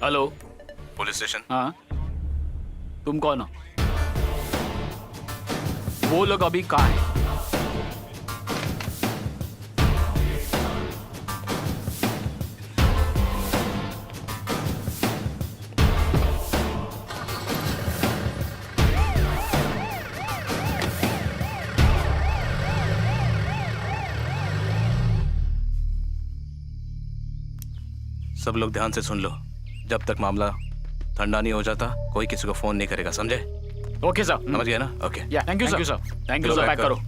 Hello police station. हाँ तुम कौन हो? वो लोग अभी कहाँ हैं? सब लोग ध्यान से सुन लो, जब तक मामला ठंडा नहीं हो जाता कोई किसी को फोन नहीं करेगा, समझे? Okay sir. समझ गया ना? Okay. Thank you sir. Thank you sir. Pack करो।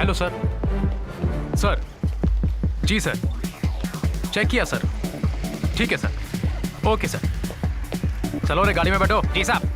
Hello sir. Sir ji sir, check किया सर। ठीक है सर। ओके सर, चलो रे गाड़ी में बैठो। जी साहब।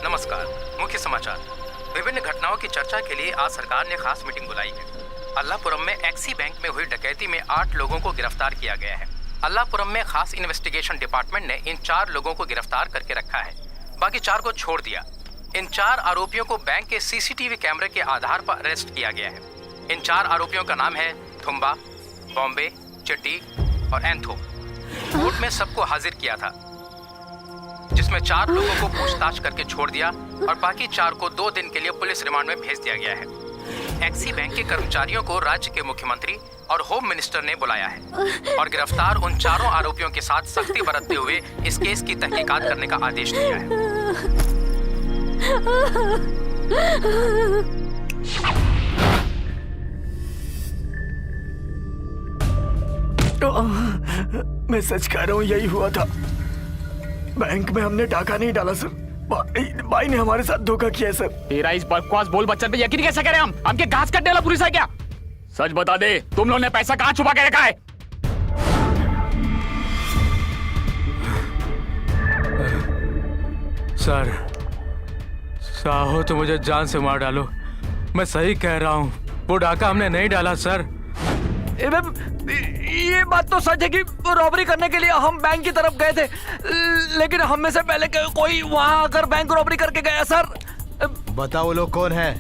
नमस्कार। मुख्य समाचार। विभिन्न घटनाओं की चर्चा के लिए आज सरकार ने खास मीटिंग बुलाई है। अल्लापुरम में एक्सी बैंक में हुई डकैती में 8 लोगों को गिरफ्तार किया गया है। अल्लापुरम में खास इन्वेस्टिगेशन डिपार्टमेंट ने इन 4 लोगों को गिरफ्तार करके रखा है, बाकी 4 को छोड़ दिया। इन 4 आरोपियों को बैंक के सीसीटीवी कैमरे के आधार पर अरेस्ट किया गया है। इन 4 आरोपियों का नाम है थुम्बा, बॉम्बे, चिट्टी और एंथो। कोर्ट में सबको हाजिर किया था, जिसमें 4 लोगों को पूछताछ करके छोड़ दिया और बाकी 4 को 2 दिन के लिए पुलिस रिमांड में भेज दिया गया है। एक्सी बैंक के कर्मचारियों को राज्य के मुख्यमंत्री और होम मिनिस्टर ने बुलाया है और गिरफ्तार उन 4 आरोपियों के साथ सख्ती बरतते हुए इस केस की तहकीकात करने का आदेश दिया है। मैं सच कह रहा हूँ, यही हुआ था। बैंक में हमने डाका नहीं डाला सर। भाई ने हमारे साथ धोखा किया सर। तेरा इस बकवास बोल बच्चन पे यकीन कैसे करें हम क्या घास कटने वाला पुलिस है क्या? सच बता दे, तुम लोगों ने पैसा कहाँ छुपा के रखा है? सर चाहो तो मुझे जान से मार डालो, मैं सही कह रहा हूँ, वो डाका हमने नहीं डाला सर। ये बात तो सच है कि रॉबरी करने के लिए हम बैंक की तरफ गए थे, लेकिन हम में से पहले कोई वहाँ आकर बैंक रॉबरी करके गया सर। बताओ वो लोग कौन है?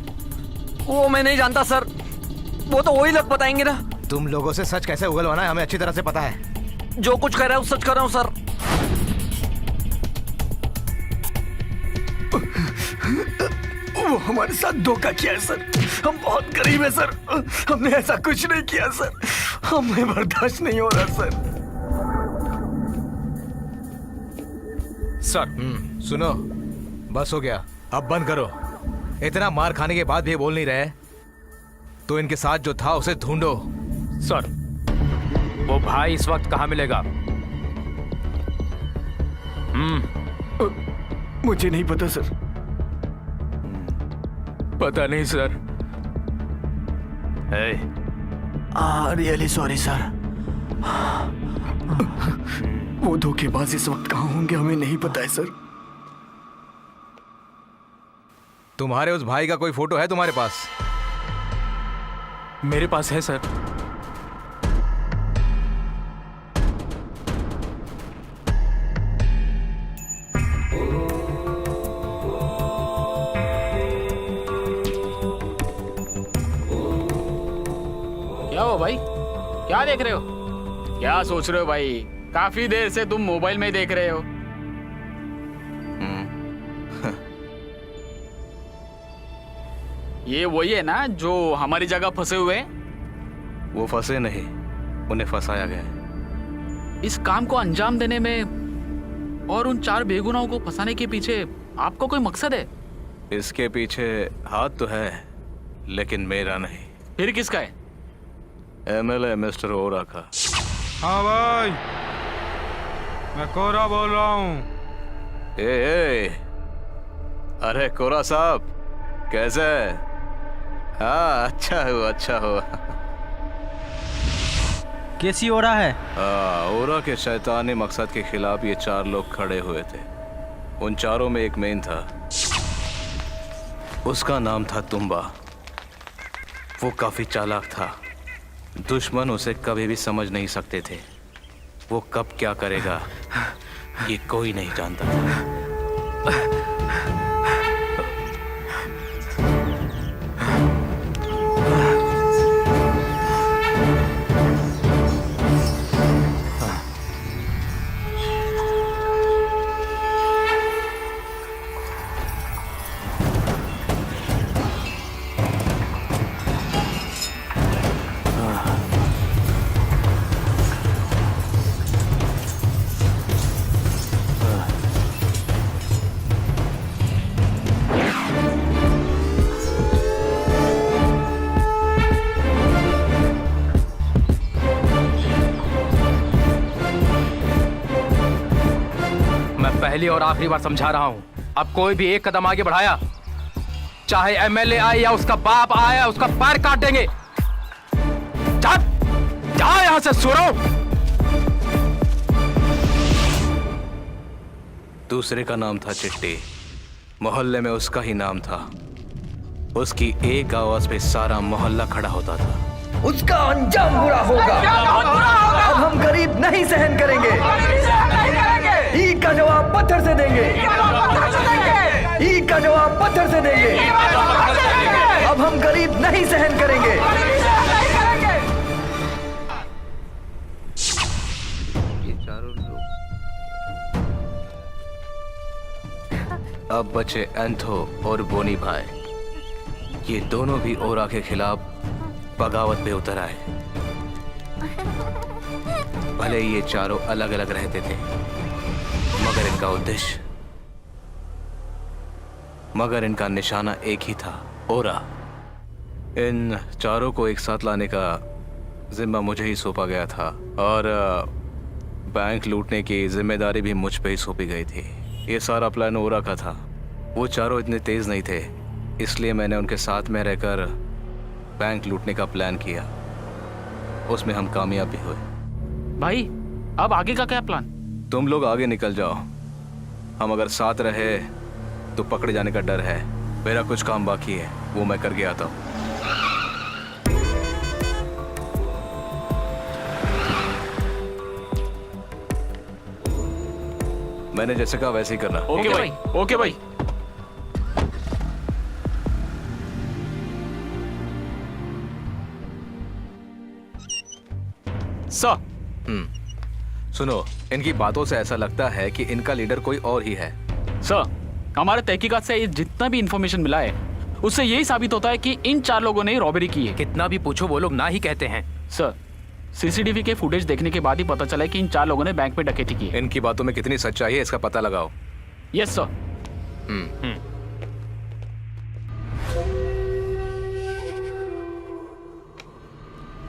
वो मैं नहीं जानता सर, वो तो वही लोग बताएंगे ना। तुम लोगों से सच कैसे उगलवाना है हमें अच्छी तरह से पता है। जो कुछ कह रहा हूँ सच कर रहा हूँ सर। वो हमारे साथ धोखा किया है सर। हम बहुत गरीब है सर, हमने ऐसा कुछ नहीं किया सर। हमें बर्दाश्त नहीं हो रहा सर। सर। सुनो, बस हो गया, अब बंद करो। इतना मार खाने के बाद भी ये बोल नहीं रहे, तो इनके साथ जो था उसे ढूंढो। सर, वो भाई इस वक्त कहाँ मिलेगा? मुझे नहीं पता सर। पता नहीं सर। Really sorry sir. वो धोखेबाज इस वक्त कहाँ होंगे हमें नहीं पता है सर। तुम्हारे उस भाई का कोई फोटो है तुम्हारे पास? मेरे पास है सर। क्या हो भाई, क्या देख रहे हो? क्या सोच रहे हो भाई? काफी देर से तुम मोबाइल में देख रहे हो। ये वही है ना जो हमारी जगह फंसे हुए हैं? वो फंसे नहीं, उन्हें फंसाया गया है। इस काम को अंजाम देने में और उन 4 बेगुनाहों को फंसाने के पीछे आपको कोई मकसद है? इसके पीछे हाथ तो है, लेकिन मेरा नहीं। फिर किसका है? एमएलए मिस्टर ओरा का। हाँ भाई, मैं कोरा बोल रहा हूँ। ए, अरे कोरा साहब, कैसे है? हाँ, अच्छा हुआ, अच्छा हुआ। कैसी हो रहा है? ओरा के शैतानी मकसद के खिलाफ ये 4 लोग खड़े हुए थे। उन चारों में एक मेन था, उसका नाम था तुम्बा। वो काफी चालाक था, दुश्मन उसे कभी भी समझ नहीं सकते थे। वो कब क्या करेगा ये कोई नहीं जानता था। पहली और आखिरी बार समझा रहा हूं, अब कोई भी एक कदम आगे बढ़ाया, चाहे एमएलए आए या उसका बाप आया, उसका पैर काट देंगे। जा यहां से सुरो। दूसरे का नाम था चिट्टी, मोहल्ले में उसका ही नाम था। उसकी एक आवाज पे सारा मोहल्ला खड़ा होता था। उसका अंजाम बुरा होगा। अब हम गरीब नहीं सहन करेंगे। ईद का जवाब पत्थर से देंगे। ईद का जवाब पत्थर से देंगे। अब हम गरीब नहीं सहन करेंगे। ये चारों लोग अब बचे एंथो और बोनी भाई। ये दोनों भी ओरा के खिलाफ बगावत पे उतर आए। भले ये चारों अलग अलग रहते थे, मगर इनका निशाना एक ही था, ओरा। इन चारों को एक साथ लाने का जिम्मा मुझे ही सौंपा गया था और बैंक लूटने की जिम्मेदारी भी मुझ पे ही सौंपी गई थी। ये सारा प्लान ओरा का था। वो चारों इतने तेज नहीं थे, इसलिए मैंने उनके साथ में रहकर बैंक लूटने का प्लान किया। उसमें हम कामयाब भी हुए। भाई, अब आगे का क्या प्लान? तुम लोग आगे निकल जाओ। हम अगर साथ रहे तो पकड़े जाने का डर है। मेरा कुछ काम बाकी है, वो मैं करके आता हूँ। मैंने जैसे कहा वैसे ही करना। ओके भाई, ओके भाई। सर, सुनो, इनकी बातों से ऐसा लगता है कि इनका लीडर कोई और ही है। सर, हमारे तहकीकात से ये जितना भी इंफॉर्मेशन मिला है उससे यही साबित होता है कि इन 4 लोगों ने रॉबरी की है। कितना भी पूछो वो लोग ना ही कहते हैं। सर, सीसीटीवी के फुटेज देखने के बाद ही पता चला है कि इन 4 लोगों ने बैंक में डकैती की है। इनकी बातों में कितनी सच्चाई है इसका पता लगाओ। Yes sir.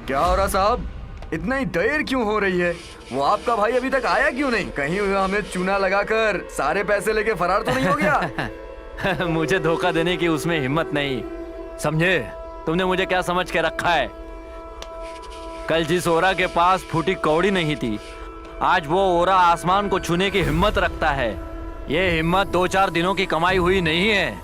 क्या हो रहा साहब, इतना ही देर क्यों हो रही है? वो आपका भाई अभी तक आया क्यों नहीं? कहीं हमें चूना लगाकर सारे पैसे लेके फरार तो नहीं हो गया? मुझे धोखा देने की उसमें हिम्मत नहीं, समझे? तुमने मुझे क्या समझ के रखा है? कल जिस ओरा के पास फूटी कौड़ी नहीं थी, आज वो ओरा आसमान को छूने की हिम्मत रखता है। ये हिम्मत 2-4 दिनों की कमाई हुई नहीं है,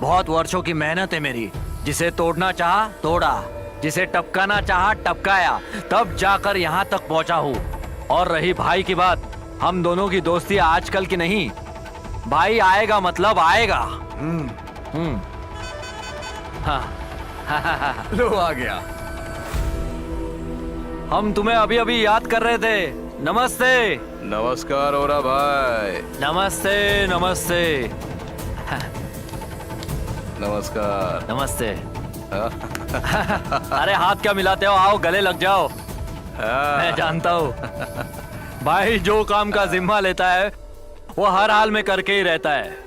बहुत वर्षों की मेहनत है मेरी। जिसे तोड़ना चाहा तोड़ा, जिसे टपकाना चाहा टपकाया, तब जाकर यहाँ तक पहुँचा हूँ। और रही भाई की बात, हम दोनों की दोस्ती आजकल की नहीं, भाई आएगा मतलब आएगा। हाँ। लो आ गया। हम तुम्हें अभी अभी याद कर रहे थे। नमस्ते। नमस्कार ओरा भाई। नमस्ते नमस्ते। नमस्कार। नमस्ते। अरे हाथ क्या मिलाते हो, आओ गले लग जाओ। मैं जानता हूँ भाई जो काम का जिम्मा लेता है वो हर हाल में करके ही रहता है।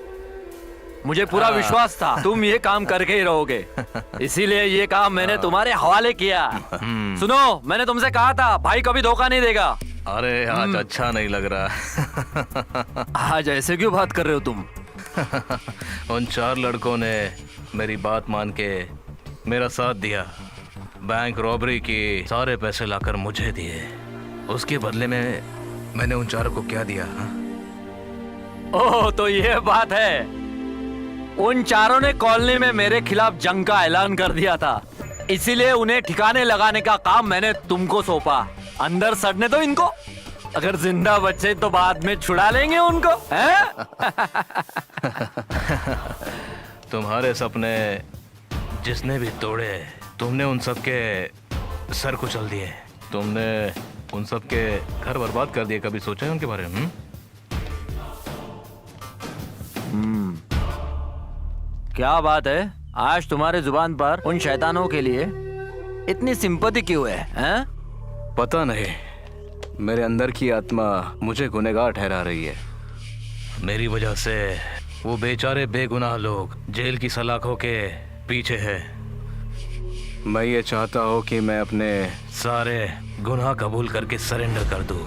मुझे पूरा विश्वास था तुम ये काम करके ही रहोगे, इसीलिए ये काम मैंने तुम्हारे हवाले किया। सुनो, मैंने तुमसे कहा था भाई कभी धोखा नहीं देगा। अरे आज अच्छा नहीं लग रहा। आज ऐसे क्यों बात कर रहे हो तुम? उन 4 लड़कों ने मेरी बात मान के मेरा साथ दिया, बैंक रॉबरी की सारे पैसे लाकर मुझे दिए। उसके बदले में मैंने उन 4 को क्या दिया? हा? ओह तो ये बात है। उन 4 ने कॉलोनी में मेरे खिलाफ जंग का ऐलान कर दिया था, इसीलिए उन्हें ठिकाने लगाने का काम मैंने तुमको सौंपा। अंदर सड़ने दो इनको, अगर जिंदा बचे तो बाद में छुड़ा लेंगे उनको, हैं? तुम्हारे सपने जिसने भी तोड़े, तुमने उन सब के सर कुचल दिए। तुमने उन सब के घर बर्बाद कर दिए। कभी सोचा है उनके बारे में? क्या बात है, आज तुम्हारे जुबान पर उन शैतानों के लिए इतनी सिंपैथी क्यों है, हैं? पता नहीं, मेरे अंदर की आत्मा मुझे गुनहगार ठहरा रही है। मेरी वजह से वो बेचारे बेगुनाह लोग जेल की सलाखों के पीछे है। मैं ये चाहता हूँ कि मैं अपने सारे गुनाह कबूल करके सरेंडर कर दूं।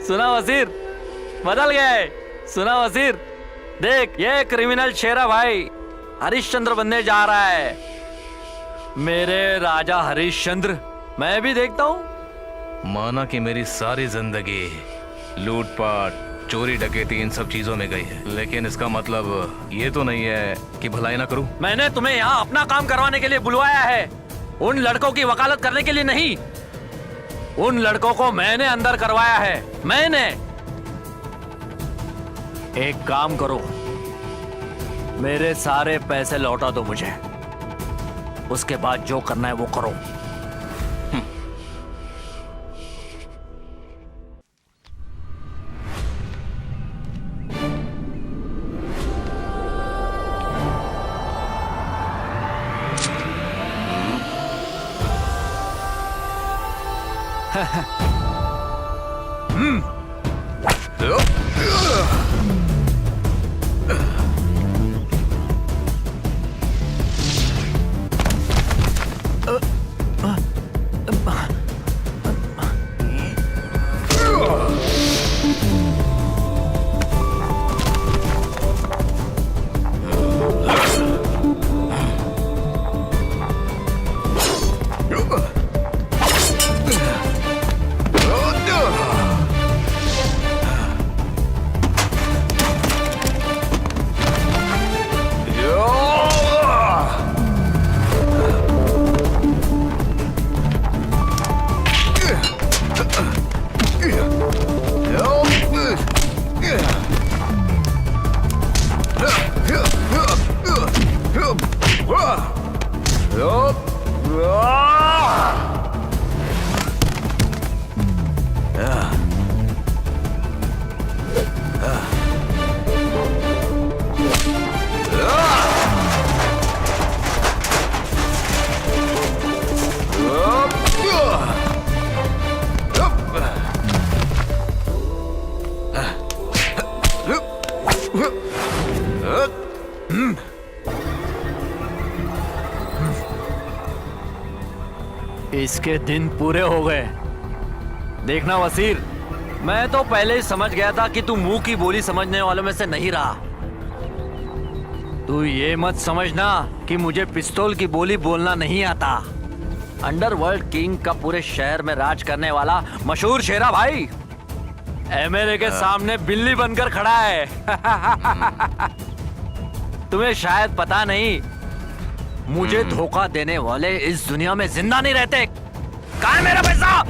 सुना वजीर, बदल गए। सुना वजीर, देख ये क्रिमिनल शेरा भाई हरिश्चंद्र बनने जा रहा है। मेरे राजा हरिश्चंद्र, मैं भी देखता हूँ। माना कि मेरी सारी जिंदगी लूटपाट, चोरी डकैती इन सब चीजों में गई है, लेकिन इसका मतलब ये तो नहीं है कि भलाई ना करूं। मैंने तुम्हें यहाँ अपना काम करवाने के लिए बुलवाया है, उन लड़कों की वकालत करने के लिए नहीं। उन लड़कों को मैंने अंदर करवाया है, मैंने। एक काम करो, मेरे सारे पैसे लौटा दो मुझे, उसके बाद जो करना है वो करो। इसके दिन पूरे हो गए। देखना वसीर, मैं तो पहले ही समझ गया था कि तू मुंह की बोली समझने वालों में से नहीं रहा। तू ये मत समझना कि मुझे पिस्तौल की बोली बोलना नहीं आता। अंडरवर्ल्ड किंग का पूरे शहर में राज करने वाला मशहूर शेरा भाई एमएलए के सामने बिल्ली बनकर खड़ा है। तुम्हें शायद पता नहीं, मुझे धोखा देने वाले इस दुनिया में जिंदा नहीं रहते। कहाँ है मेरा पैसा?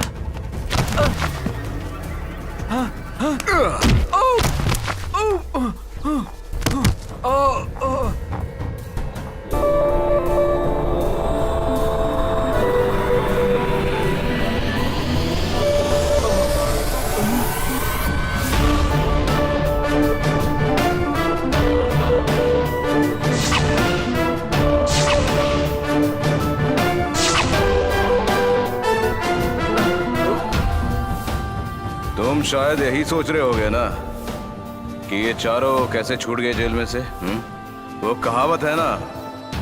तुम शायद यही सोच रहे होगे ना कि ये चारों कैसे छूट गए जेल में से। वो कहावत है ना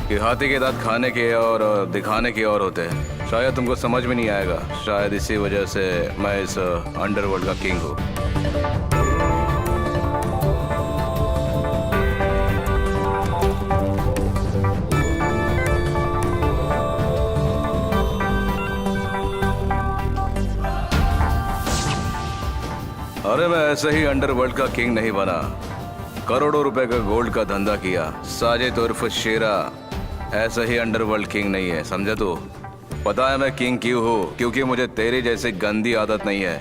कि हाथी के दांत खाने के और दिखाने के और होते हैं। शायद तुमको समझ में नहीं आएगा। शायद इसी वजह से मैं इस अंडरवर्ल्ड का किंग हूँ। अरे मैं ऐसे ही अंडरवर्ल्ड का किंग नहीं बना, करोड़ों रुपए का गोल्ड का धंधा किया। साजिद उर्फ शेरा ऐसे ही अंडरवर्ल्ड किंग नहीं है, समझा तू? पता है मैं किंग क्यों हूँ? क्योंकि मुझे तेरी जैसी गंदी आदत नहीं है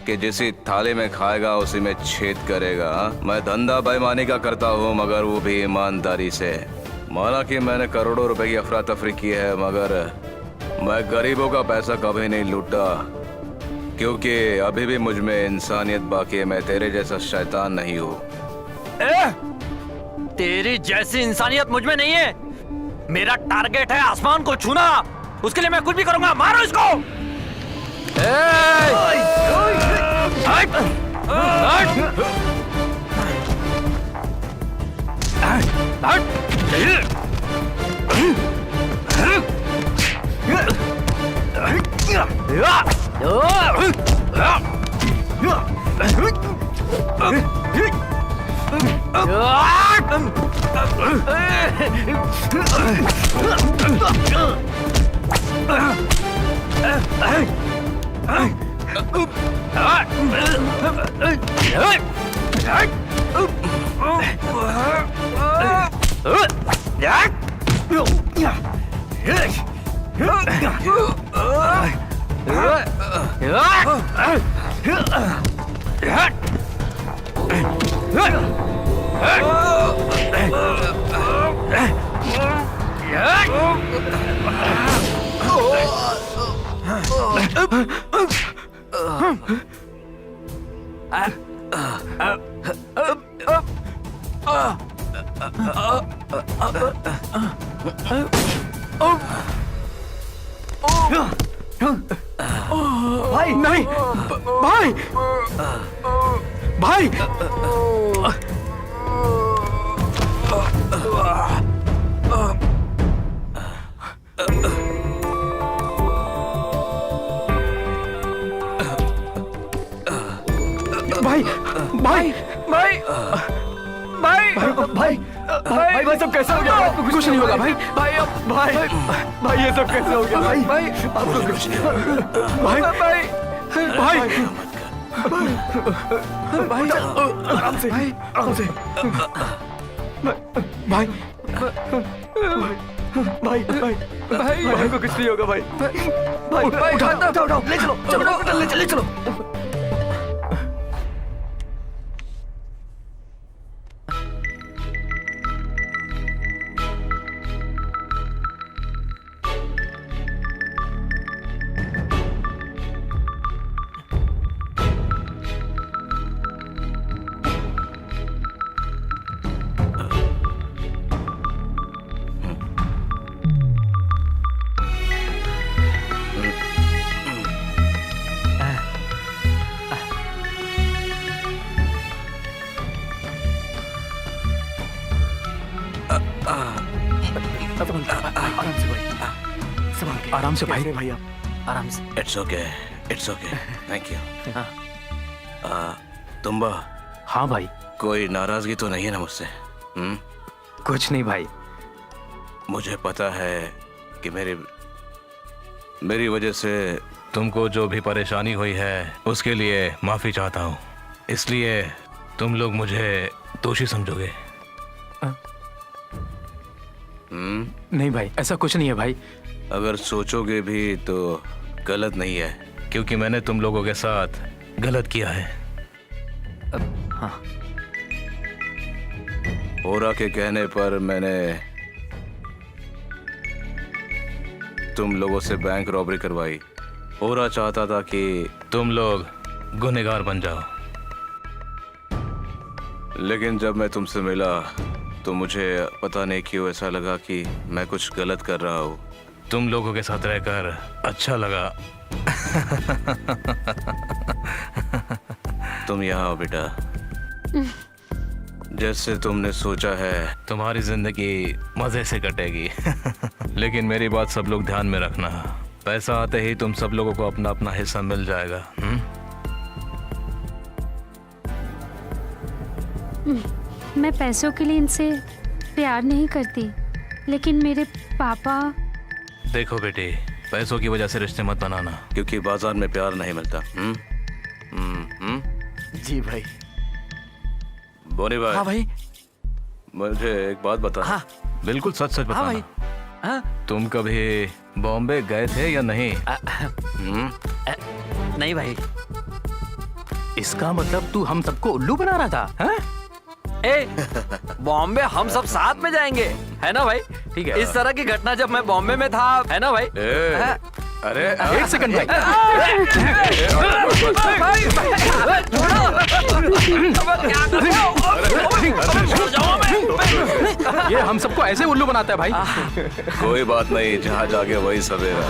कि जिस थाली में खाएगा उसी में छेद करेगा। मैं धंधा बेईमानी का करता हूँ, मगर वो भी ईमानदारी से। माना कि मैंने करोड़ों रुपए की अफरा तफरी की है, मगर मैं गरीबों का पैसा कभी नहीं लूटा, क्योंकि अभी भी मुझ में इंसानियत बाकी है। मैं तेरे जैसा शैतान नहीं हूँ। तेरी जैसी इंसानियत मुझ में नहीं है। मेरा टारगेट है आसमान को छूना। उसके लिए मैं कुछ भी करूंगा। मारो इसको। भाई नहीं, भाई भाई भाई भाई भाई भाई भाई भाई भाई सब कैसे हो गया? कुछ नहीं होगा भाई। भाई भाई भाई ये सब कैसे हो गया? भाई भाई आपको कुछ भाई भाई भाई भाई आराम से भाई, आराम से भाई भाई भाई भाई को कुछ नहीं होगा भाई। भाई उठाओ उठाओ उठाओ, ले चलो चलो ले चलो। आराम से भाई, संभाल के आराम से भाई। भाई आप आराम से। It's okay thank you. तुम्बा, हाँ भाई। कोई नाराजगी तो नहीं है ना मुझसे? कुछ नहीं भाई। मुझे पता है कि मेरी वजह से तुमको जो भी परेशानी हुई है उसके लिए माफी चाहता हूँ, इसलिए तुम लोग मुझे दोषी समझोगे? नहीं भाई, ऐसा कुछ नहीं है भाई। अगर सोचोगे भी तो गलत नहीं है, क्योंकि मैंने तुम लोगों के साथ गलत किया है। हाँ। ओरा के कहने पर मैंने तुम लोगों से बैंक रॉबरी करवाई। ओरा चाहता था कि तुम लोग गुनहगार बन जाओ, लेकिन जब मैं तुमसे मिला तो मुझे पता नहीं क्यों ऐसा लगा कि मैं कुछ गलत कर रहा हूँ। तुम लोगों के साथ रहकर अच्छा लगा। तुम यहाँ आओ बेटा। जैसे तुमने सोचा है तुम्हारी जिंदगी मजे से कटेगी। लेकिन मेरी बात सब लोग ध्यान में रखना, पैसा आते ही तुम सब लोगों को अपना अपना हिस्सा मिल जाएगा। मैं पैसों के लिए इनसे प्यार नहीं करती, लेकिन मेरे पापा। देखो बेटी, पैसों की वजह से रिश्ते मत बनाना, क्योंकि बाजार में प्यार नहीं मिलता। जी भाई। बोनी भाई। हाँ भाई। मुझे एक बात बता। हाँ। बिल्कुल सच सच बताना। हाँ भाई। हाँ? तुम कभी बॉम्बे गए थे या नहीं? नहीं भाई। इसका मतलब तू हम सबको उल्लू बना रहा था? हाँ? ए, बॉम्बे हम सब साथ में जाएंगे, है ना भाई? ठीक है। इस तरह की घटना जब मैं बॉम्बे में था, है ना भाई? हाँ? अरे एक सेकंड भाई। ये हम सबको ऐसे उल्लू बनाता है भाई। कोई बात नहीं, जहाँ जाके वही सवेरा।